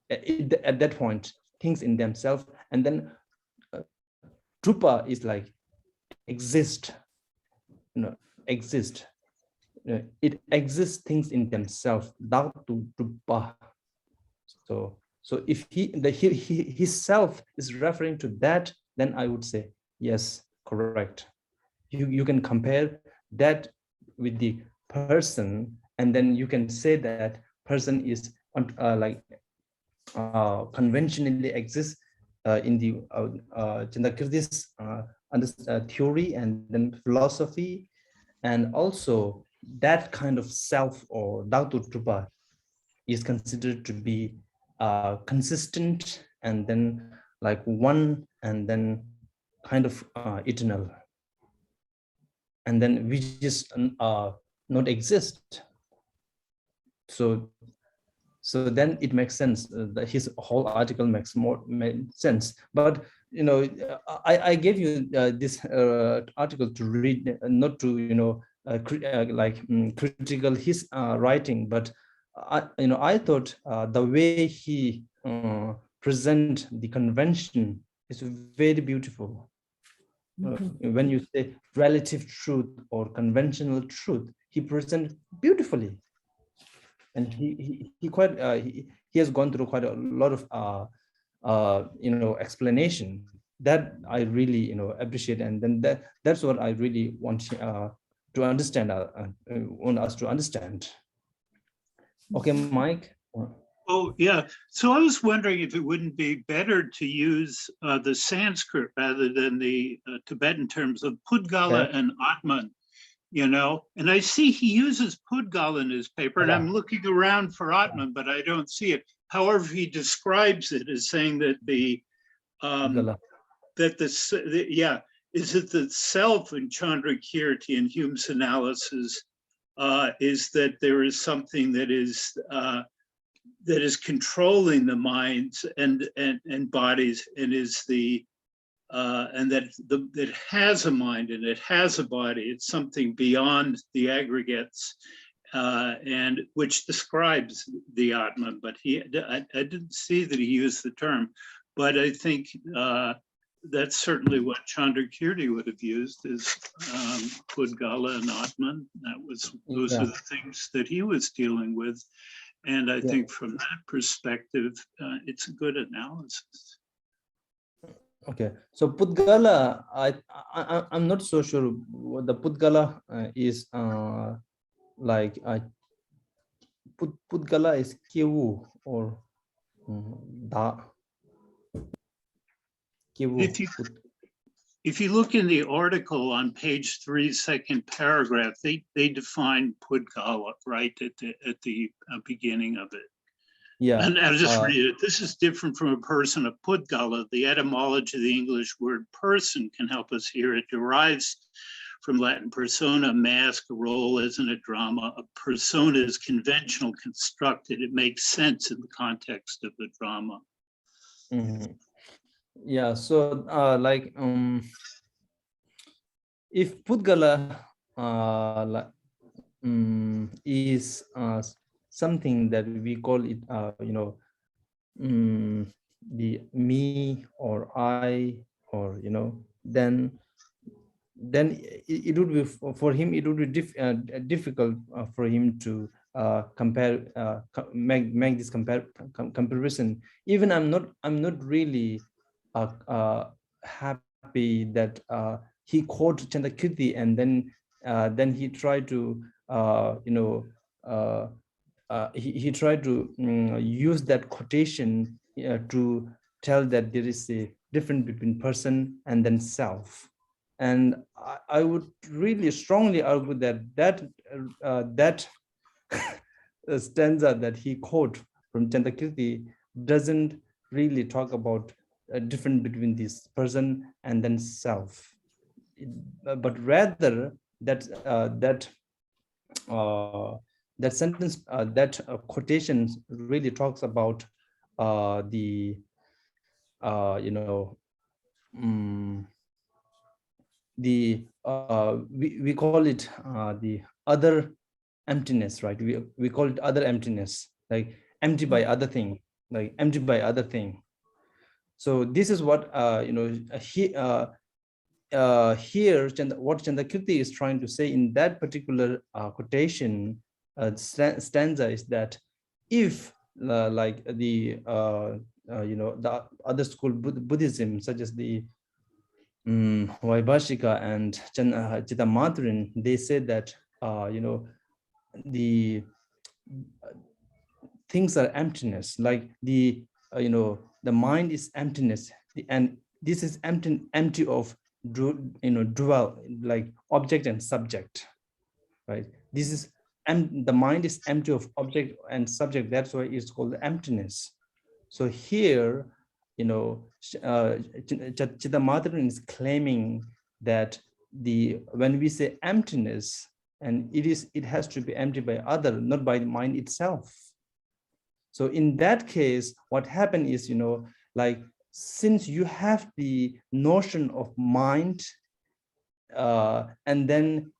At that point, things in themselves, and then drupa is like exist, exist. It exists things in themselves. Dhatu drupa. So if his self is referring to that, then I would say yes, correct. You can compare that with the person, and then you can say that person is like conventionally exists in the Chandrakirti's theory and then philosophy, and also that kind of self or dhatu drupa is considered to be consistent, and then like one, and then kind of eternal, and then we just not exist. So then it makes sense that his whole article makes more sense. But I gave you this article to read, not to critical his writing, but I thought the way he present the convention is very beautiful. When you say relative truth or conventional truth, he presents beautifully, and he quite he has gone through quite a lot of explanation that I really appreciate, and then that's what I really want to understand, want us to understand. Okay, Mike. Oh, yeah. So I was wondering if it wouldn't be better to use the Sanskrit rather than the Tibetan terms of Pudgala and Atman, and I see he uses Pudgala in his paper, and I'm looking around for Atman, but I don't see it. However, he describes it as saying that is it the self in Chandrakirti and Hume's analysis is that there is something that is controlling the minds and bodies, and is and that has a mind and it has a body. It's something beyond the aggregates, and which describes the Atman. But I didn't see that he used the term, but I think that's certainly what Chandrakirti would have used, is Pudgala and Atman. Those are the things that he was dealing with. And I think from that perspective, it's a good analysis. Okay, so Pudgala, I'm not so sure what the Pudgala is like. Pudgala is Kivu or Da. Kivu. If you look in the article on page 3, second paragraph, they define Pudgala right at the beginning of it. Yeah. And I'll just read it. This is different from a person of Pudgala. The etymology of the English word person can help us here. It derives from Latin persona, mask, role, as in a drama. A persona is conventional, constructed. It makes sense in the context of the drama. Mm-hmm. Yeah, so if Pudgala is something that we call it, the me or I, or then it would be for him, it would be difficult for him to compare, make this comparison. Even I'm not really happy that he quoted Chandrakirti, and then he tried to he tried to use that quotation to tell that there is a difference between person and then self. And I would really strongly argue that stanza that he quote from Chandrakirti doesn't really talk about a difference between this person and then self, but rather that sentence, that quotation really talks about the we call it the other emptiness, right? We call it other emptiness, like empty by other thing, like empty by other thing. So this is what here what Chandrakirti is trying to say in that particular quotation stanza is that if like the the other school Buddhism, such as the Vaibhashika and Chittamadrin, they say that the things are emptiness, like the the mind is emptiness, and this is empty of dual, like object and subject, right? This is, and the mind is empty of object and subject, that's why it's called emptiness. So here Chittamadrin is claiming that when we say emptiness, and it has to be empty by other, not by the mind itself. So in that case, what happened is, like, since you have the notion of mind, and then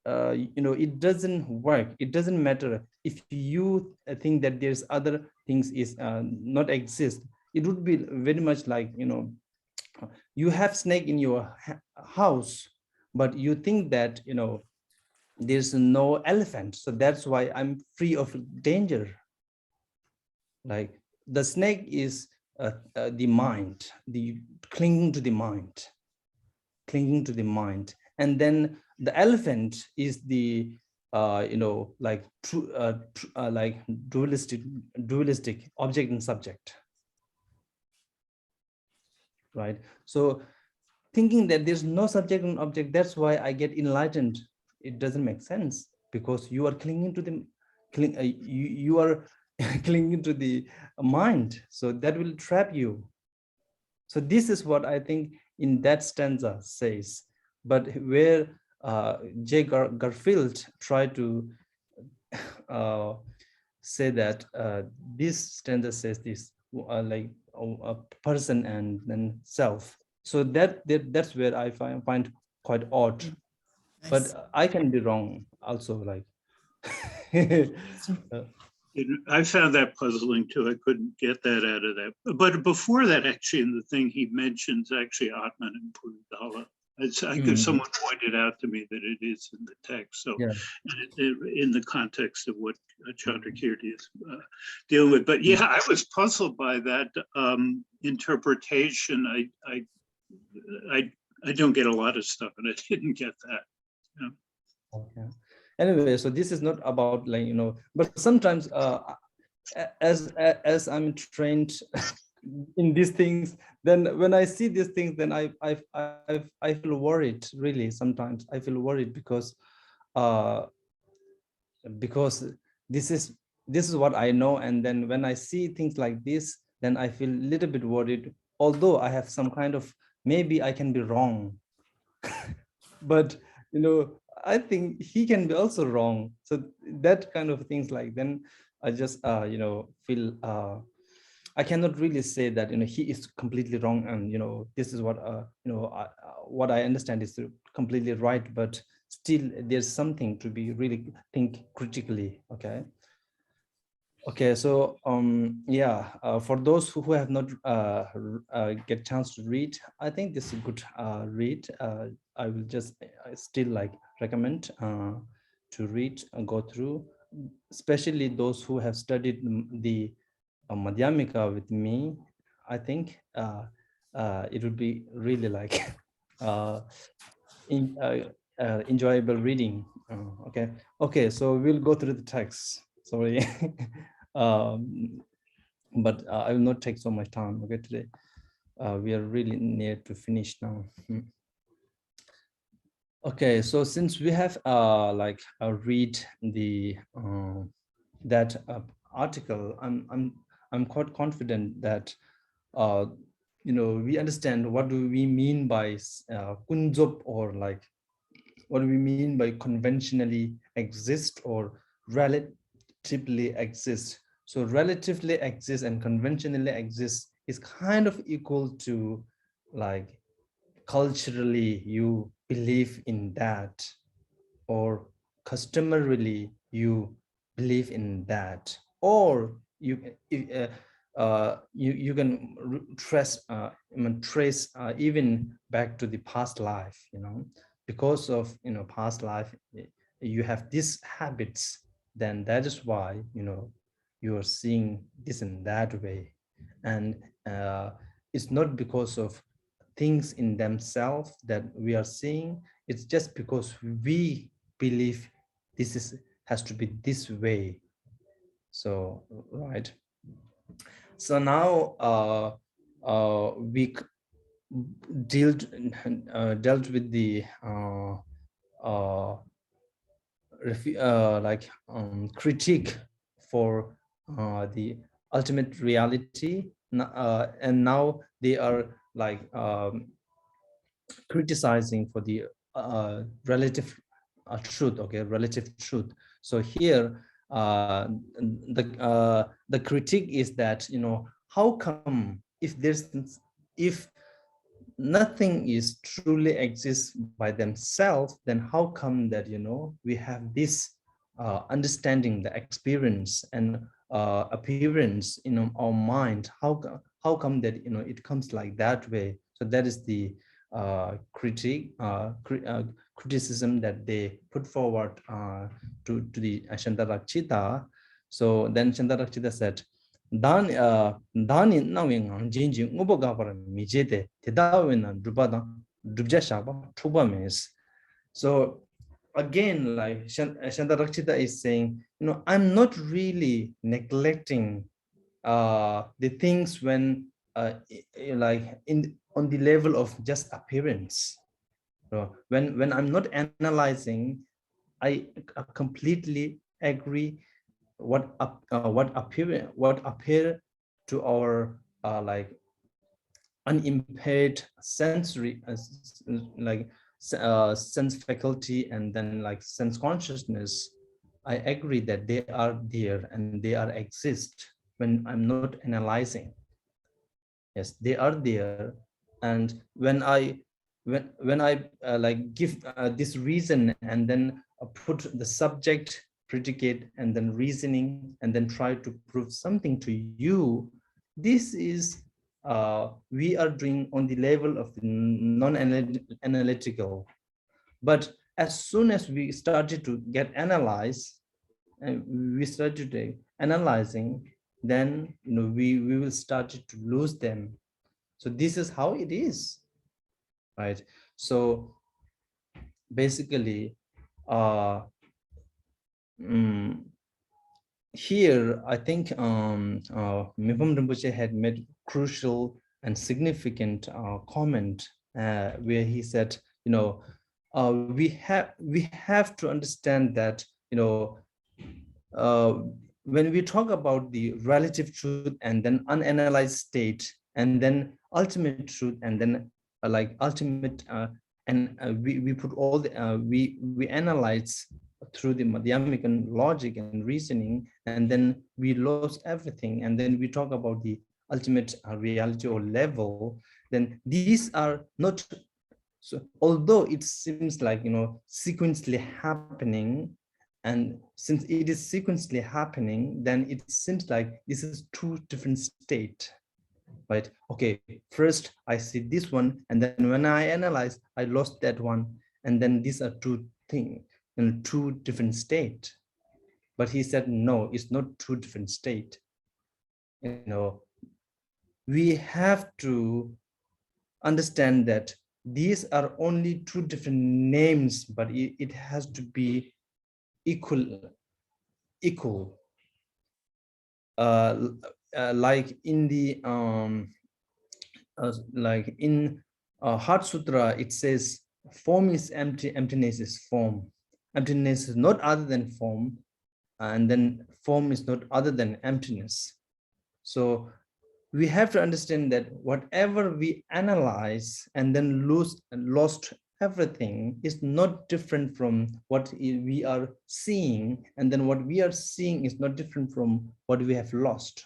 it doesn't work. It doesn't matter if you think that there's other things is not exist. It would be very much like, you have snake in your house, but you think that there's no elephant, so that's why I'm free of danger. Like, the snake is the mind, the clinging to the mind, and then the elephant is the like like dualistic object and subject, right? So thinking that there's no subject and object, that's why I get enlightened, it doesn't make sense, because you are clinging to the you are clinging to the mind, so that will trap you. So this is what I think in that stanza says. But where J. Garfield tried to say that this stanza says this, like a person and then self. So that's where I find quite odd. But I can be wrong also, like. I found that puzzling too. I couldn't get that out of that. But before that, actually, in the thing he mentions, actually, Atman and Purudala. I guess someone pointed out to me that it is in the text. So yeah. In the context of what Chandrakirti is dealing with. But yeah, I was puzzled by that interpretation. I don't get a lot of stuff, and I didn't get that. Yeah. Okay. Anyway, so this is not about, like, but sometimes as I'm trained in these things, then when I see these things, then I feel worried, really. Sometimes I feel worried because this is what I know, and then when I see things like this, then I feel a little bit worried, although I have some kind of, maybe I can be wrong. But I think he can be also wrong. So that kind of things, like, then I just feel I cannot really say that he is completely wrong, and this is what what I understand is completely right. But still, there's something to be really think critically. Okay. Okay, so yeah, for those who have not get chance to read, I think this is a good read. I will just still like recommend to read and go through, especially those who have studied the Madhyamika with me. I think it would be really like enjoyable reading. Okay, so we'll go through the text. Sorry. But I will not take so much time. Okay, today we are really near to finish now. Okay, so since we have like read the that article, I'm quite confident that you know, we understand what do we mean by kunjop, or like what do we mean by conventionally exist or relatively exist. So relatively exist and conventionally exist is kind of equal to like culturally you believe in that, or customarily you believe in that, or you you can trace even back to the past life, you know, because of, you know, past life you have these habits, then that is why, you know, you are seeing this in that way. And it's not because of things in themselves that we are seeing, it's just because we believe this is has to be this way. So right, so now we dealt with the like critique for the ultimate reality, and now they are like criticizing for the relative truth. Okay, relative truth. So here the critique is that, you know, how come if nothing is truly exists by themselves, then how come that, you know, we have this understanding, the experience and appearance in our mind? How come that, you know, it comes like that way? So that is the criticism that they put forward to the Shantarakshita. So then Shantarakshita said, Dan Dani Nawing Jinji Ubogavara Mijete, Tedawin and Drubada Drubja Shaba, Tuba means. So again, like Shantarakshita is saying, you know, I'm not really neglecting the things when like on the level of just appearance. So when I'm not analyzing, I completely agree what appear to our like unimpaired sensory like sense faculty, and then like sense consciousness. I agree that they are there and they are exist when I'm not analyzing. Yes, they are there. And when I like give this reason and then put the subject, predicate, and then reasoning, and then try to prove something to you, this is we are doing on the level of the non-analytical. But as soon as we started to get analyzed, and we started to analyzing, then, you know, we will start to lose them. So this is how it is, right? So basically here I think Mipham Rinpoche had made crucial and significant comment where he said, you know, we have to understand that, you know, when we talk about the relative truth and then unanalyzed state and then ultimate truth and then like ultimate and we put all the we analyze through the Madhyamikan logic and reasoning, and then we lose everything, and then we talk about the ultimate reality or level, then these are not so, although it seems like, you know, sequentially happening, And since it is sequentially happening, then it seems like this is two different states, right? Okay, first I see this one, and then when I analyze, I lost that one, and then these are two things in two different states. But he said, no, it's not two different states. You know, we have to understand that these are only two different names, but it has to be equal. Like in the Heart Sutra, it says form is empty, emptiness is form. Emptiness is not other than form, and then form is not other than emptiness. So we have to understand that whatever we analyze and then lost everything is not different from what we are seeing, and then what we are seeing is not different from what we have lost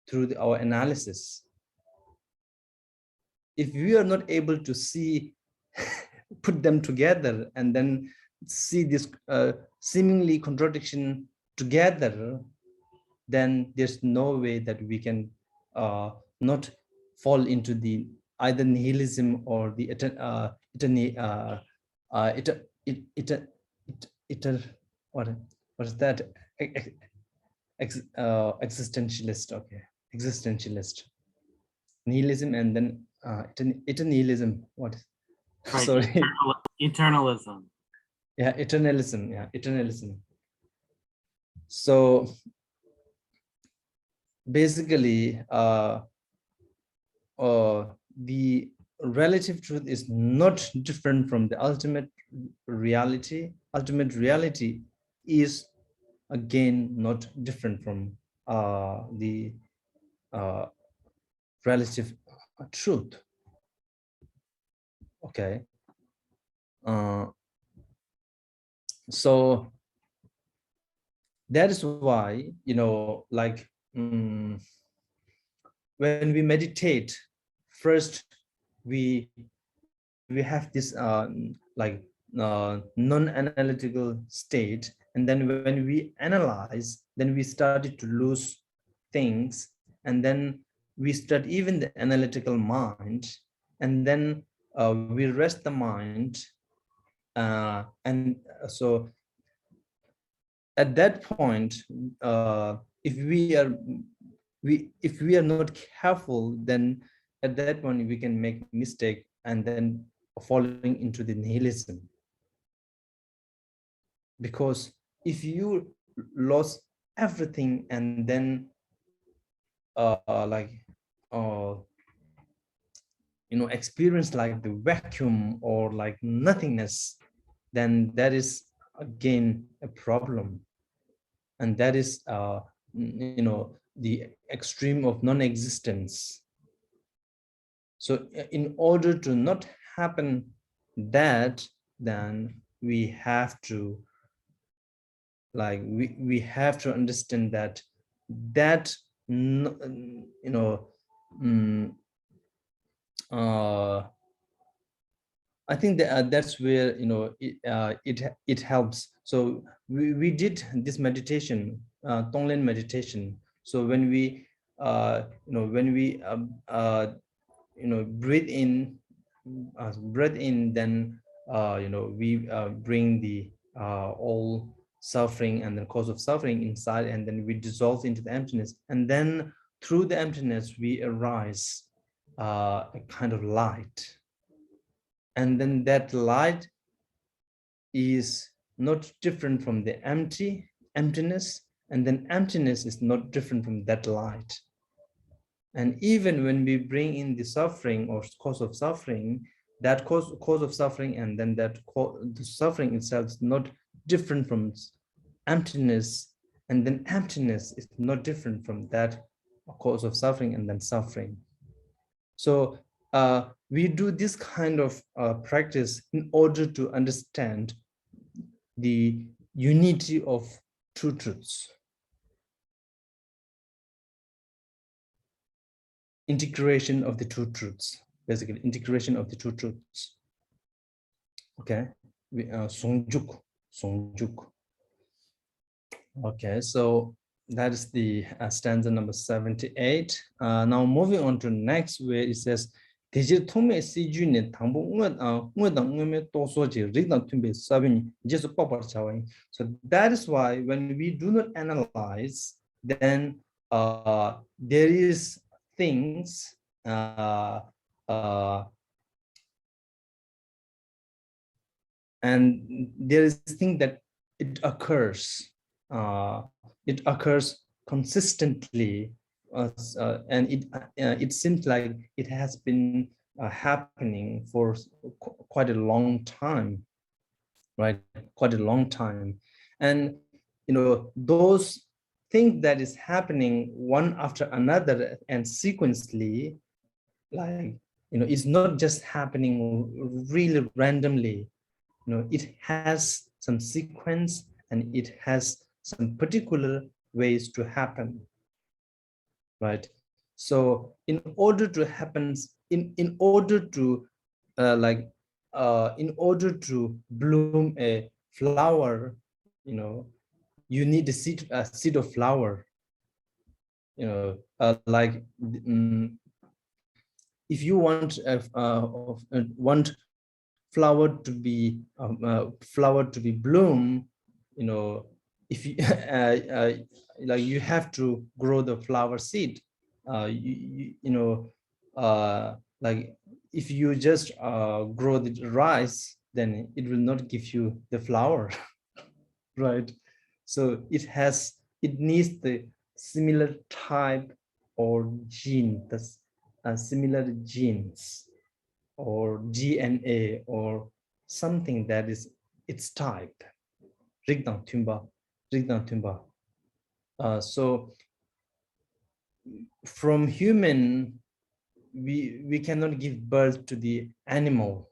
through our analysis. If we are not able to see, put them together and then see this seemingly contradiction together, then there's no way that we can not fall into the either nihilism or the what is that? Existentialist. Okay, existentialist. Nihilism, and then eternalism. What is? Right. Sorry. Eternalism. Yeah, eternalism. Yeah, eternalism. So basically, the relative truth is not different from the ultimate reality. Ultimate reality is again not different from the relative truth. Okay. So that is why, you know, like when we meditate, first we have this non-analytical state, and then when we analyze, then we started to lose things, and then we start even the analytical mind, and then we rest the mind, and so at that point, if we are not careful, then at that point we can make mistake and then falling into the nihilism. Because if you lost everything and then experience like the vacuum or like nothingness, then that is again a problem, and that is the extreme of non-existence. So in order to not happen that, then we have to we have to understand that I think that that's where it helps. So we did this meditation, Tonglen meditation. So when we breathe in, then we bring the all suffering and the cause of suffering inside, and then we dissolve into the emptiness, and then through the emptiness we arise a kind of light. And then that light is not different from the emptiness, and then emptiness is not different from that light. And even when we bring in the suffering or cause of suffering, that cause of suffering, and then the suffering itself is not different from emptiness, and then emptiness is not different from that cause of suffering and then suffering. So we do this kind of practice in order to understand the unity of two truths. Integration of the two truths, basically integration of the two truths. Okay, Songjuk. Okay, so that is the stanza number 78. Now moving on to next where it says so that is why when we do not analyze, then there is things and there is thing that it occurs consistently, and it seems like it has been happening for quite a long time, right? Quite a long time. And those things that is happening one after another and sequentially, like it's not just happening really randomly. It has some sequence and it has some particular ways to happen, right? So in order to happen, in order to in order to bloom a flower, you need a seed of flower. If you want flower to be bloom, if you like you have to grow the flower seed. Like if you just grow the rice, then it will not give you the flower. Right? So it needs the similar type or gene, that's similar genes or DNA or something that is its type. So from human, we cannot give birth to the animal,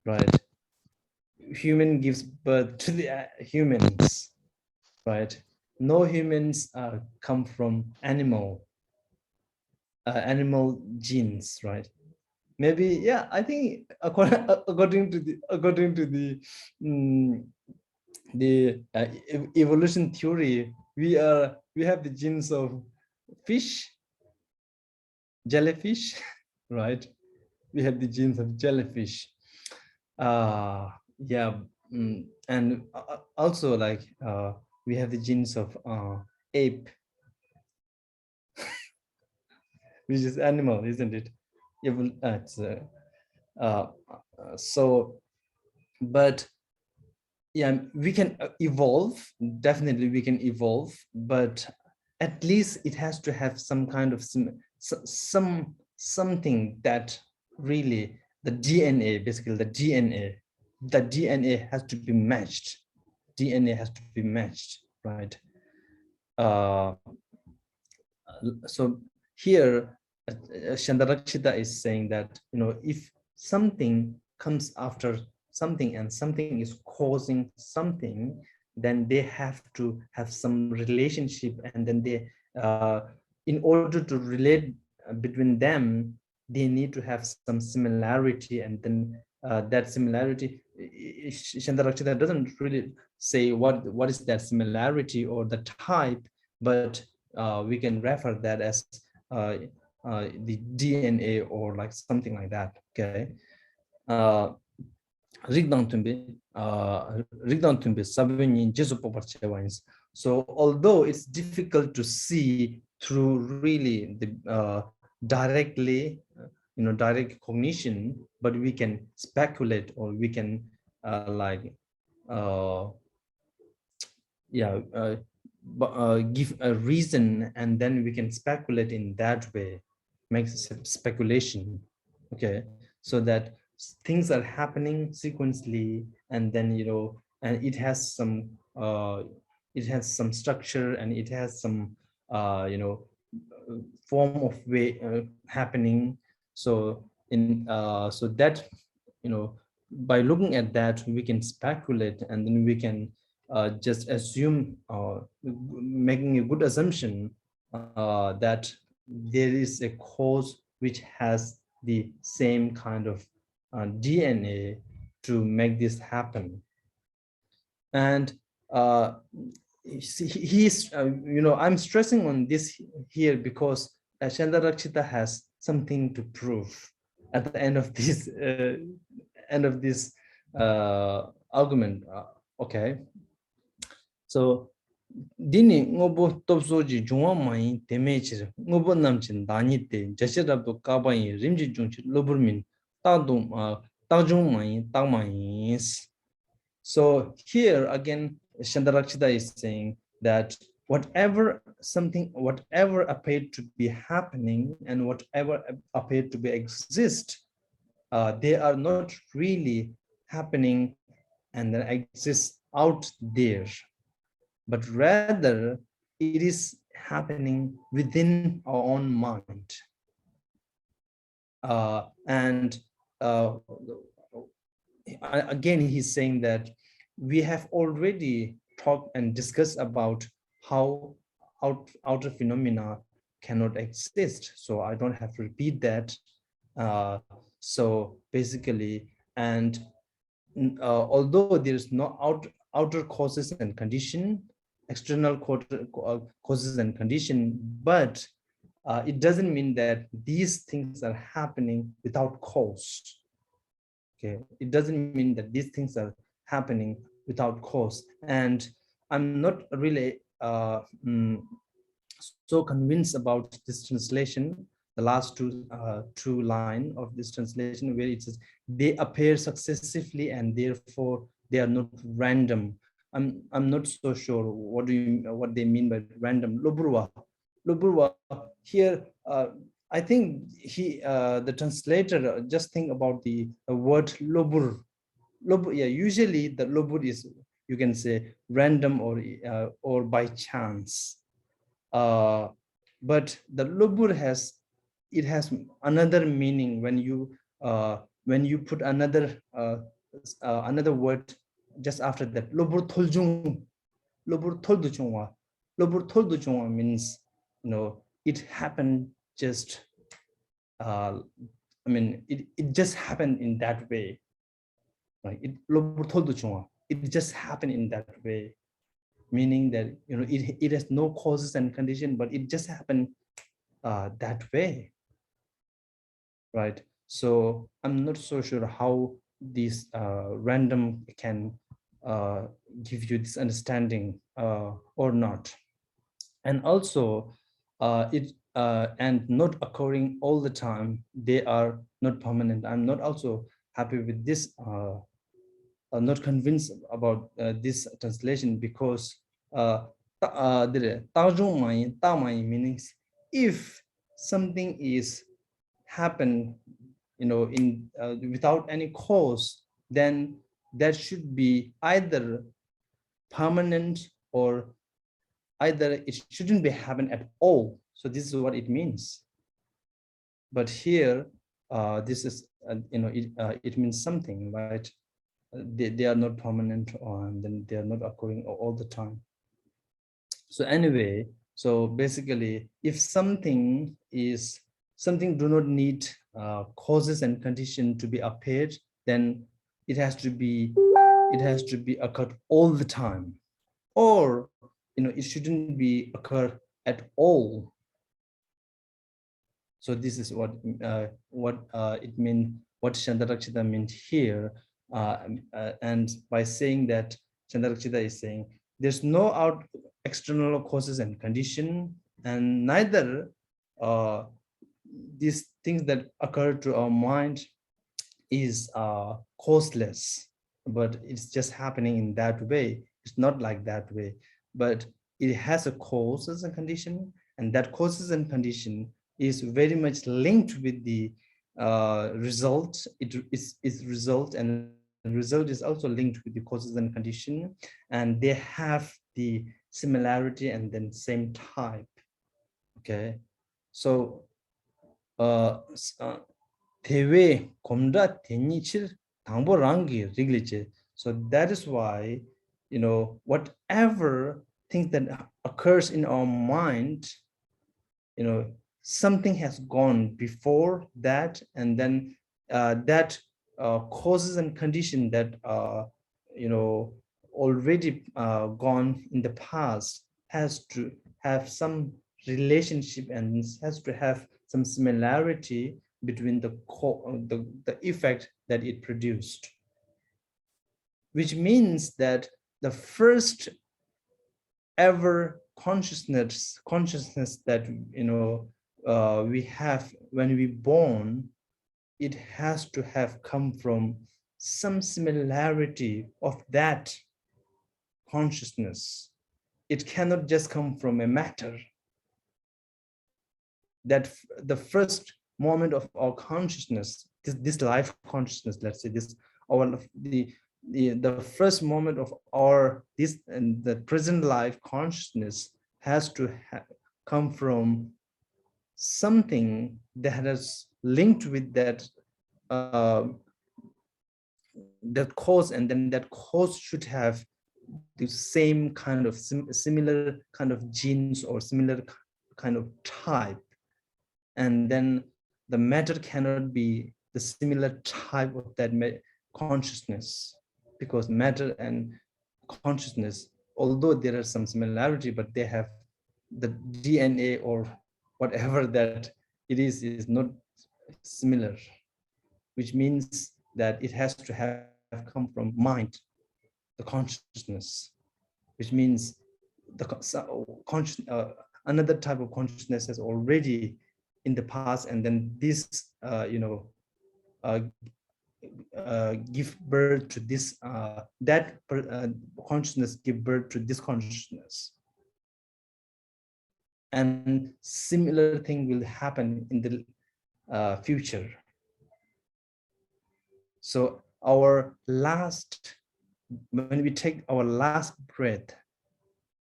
right? Human gives birth to the humans, right? No humans come from animal genes, right? Maybe, yeah, I think according to the evolution theory, we have the genes of fish, jellyfish, right? We have the genes of jellyfish. Yeah, and also like we have the genes of ape, which is animal, isn't it? So, but yeah, we can evolve. Definitely, we can evolve, but at least it has to have some kind of something that really the DNA, basically the DNA has to be matched. DNA has to be matched, right? So here, Chandarakshita is saying that if something comes after something and something is causing something, then they have to have some relationship, and then they in order to relate between them, they need to have some similarity, and then that similarity, Chandarakshita doesn't really say what is that similarity or the type, but we can refer that as the DNA or like something like that. Okay. So although it's difficult to see through really the directly, direct cognition, but we can speculate, or we can give a reason, and then we can speculate in that way, make speculation. Okay, so that things are happening sequentially, and then and it has some structure, and it has some form of way happening. So so that by looking at that, we can speculate, and then we can just assume, making a good assumption that there is a cause which has the same kind of DNA to make this happen. And he's I'm stressing on this here because Chandarakshita has something to prove at the end of this argument. Okay, so dini ngobo topsoji jungwa mai temechir ngobo namchin dani te jashirabdo kabai rimji jungchi loburmin tagdum tagjung mai tagmais. So here again Chandarakshita is saying that whatever appeared to be happening and whatever appeared to be exist, they are not really happening and then exist out there, but rather it is happening within our own mind. And again, he's saying that we have already talked and discussed about how outer phenomena cannot exist. So I don't have to repeat that. So basically, and although there is no outer causes and condition, external causes and condition, but it doesn't mean that these things are happening without cause. Okay, it doesn't mean that these things are happening without cause. And I'm not really so convinced about this translation, the last two line of this translation, where it says they appear successively and therefore they are not random. I'm not so sure what they mean by random. Loburwa here, I think the translator just think about the word lobur. Yeah, usually the lobur is, you can say, random or by chance. But the lobur has another meaning when you put another word just after that. Lobur tholjung, lobur tholduchungwa. Lobur tholduchungwa means, it happened just it just happened in that way. Right? It just happened in that way, meaning that it has no causes and condition, but it just happened that way. Right? So I'm not so sure how this random can give you this understanding or not. And also and not occurring all the time, they are not permanent. I'm not also happy with this, not convinced about this translation, because means if something is happen in without any cause, then that should be either permanent or either it shouldn't be happen at all. So this is what it means. But here, this is it means something, right? They are not permanent, and then they are not occurring all the time. So anyway, so basically, if something do not need causes and condition to be appeared, then it has to be occurred all the time, or it shouldn't be occur at all. So this is what it means, what Chandarakshita meant here, and by saying that, Chandarakshita is saying there's no external causes and condition, and neither these things that occur to our mind is causeless, but it's just happening in that way. It's not like that way, but it has a causes and condition, and that causes and condition is very much linked with the result. It is result, and result is also linked with the causes and condition, and they have the similarity and then same type. Okay, so 대외 검다 대니칠 당보랑기 리글리체. So that is why whatever thing that occurs in our mind, something has gone before that, and then that causes and condition that already gone in the past has to have some relationship and has to have some similarity between the effect that it produced, which means that the first ever consciousness that we have when we born, it has to have come from some similarity of that consciousness. It cannot just come from a matter. That the first moment of our consciousness, this life consciousness, let's say this, our the first moment of our this and the present life consciousness has to come from something that is linked with that that cause, and then that cause should have the same kind of similar kind of genes or similar kind of type, and then the matter cannot be the similar type of that consciousness, because matter and consciousness, although there are some similarity, but they have the DNA or whatever that it is not similar, which means that it has to have come from mind, the consciousness, which means the another type of consciousness has already in the past, and then this give birth to this consciousness give birth to this consciousness, and similar thing will happen in the future. So when we take our last breath,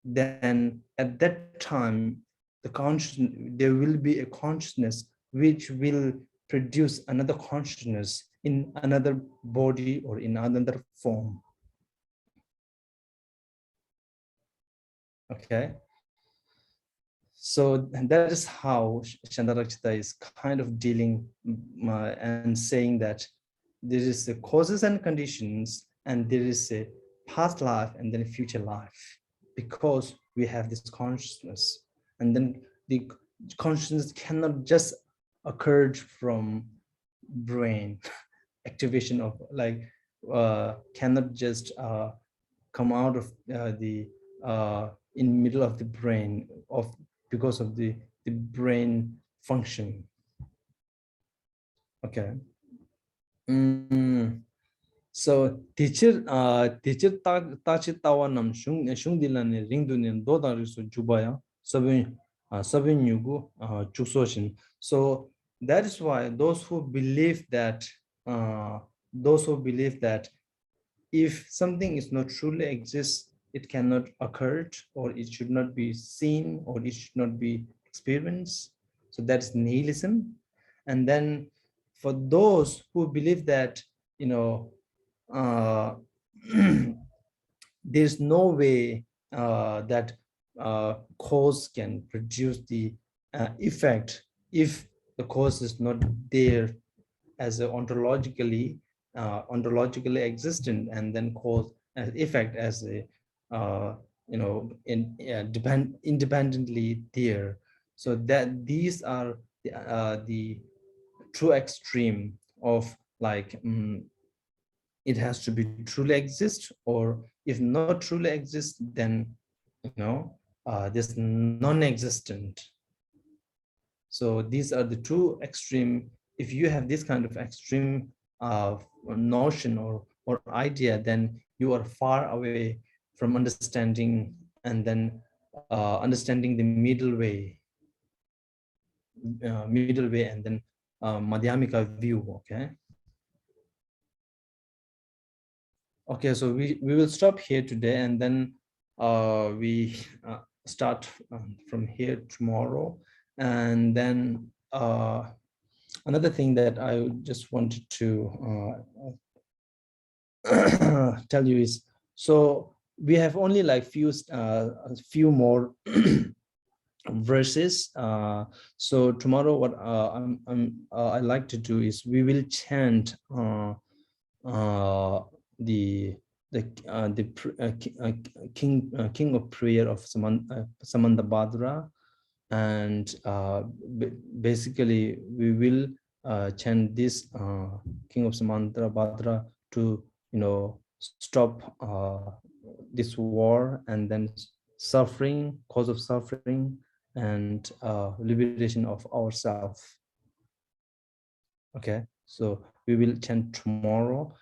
then at that time there will be a consciousness which will produce another consciousness in another body or in another form. Okay, so that is how Chandarakshita is kind of dealing and saying that there is the causes and conditions, and there is a past life and then a future life, because we have this consciousness, and then the consciousness cannot just occur from brain activation of cannot just come out of in middle of the brain because of the brain function. Okay. So teacher tachi tawa nam shung dilane ring dunen do da riso jubaya sabin yugu chuksoshin. So that is why those who believe that if something is not truly exists, it cannot occur, or it should not be seen, or it should not be experienced. So that's nihilism. And then for those who believe that there's no way that cause can produce the effect if the cause is not there as a ontologically existent, and then cause as effect as a independently there. So that these are the true extreme of it has to be truly exist, or if not truly exist, then this non-existent. So these are the two extreme. If you have this kind of extreme notion or idea, then you are far away from understanding, and then understanding the middle way, and then Madhyamika view. Okay, so we will stop here today, and then we start from here tomorrow. And then another thing that I just wanted to tell you is, so we have only like a few more verses. So tomorrow, what I like to do is we will chant the king of prayer of Samandabhadra, and basically we will chant this king of Samandabhadra to stop this war and then suffering, cause of suffering, and liberation of ourselves. Okay, so we will chant tomorrow.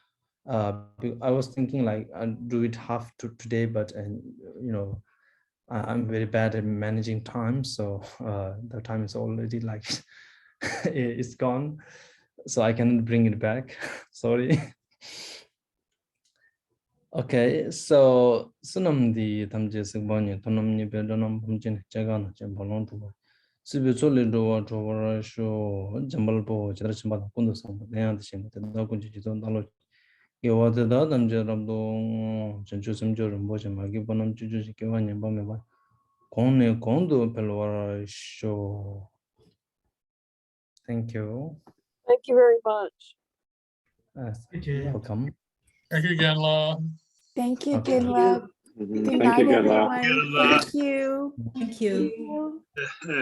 I was thinking like I'll do it half today, but I'm very bad at managing time, so the time is already like it's gone, so I cannot bring it back. Sorry. Okay, so sunam di tamje sigbani tonam ni bedonam bumjin jagana jambolon to sibe chole do to sho jambal bo chadra chamba kundu sam ne the shin da kunji jidon dalo yo da tamje ramdo chanchu samjo rambo jama gi bonam juju ki wanya ba me ba konne kondo pelwara sho. Thank you. Thank you very much. You're welcome. Thank you, Genla. Thank you, Okay. Genla. Mhm. Good Thank night, you, Genla. everyone. Thank you. Thank you. Uh,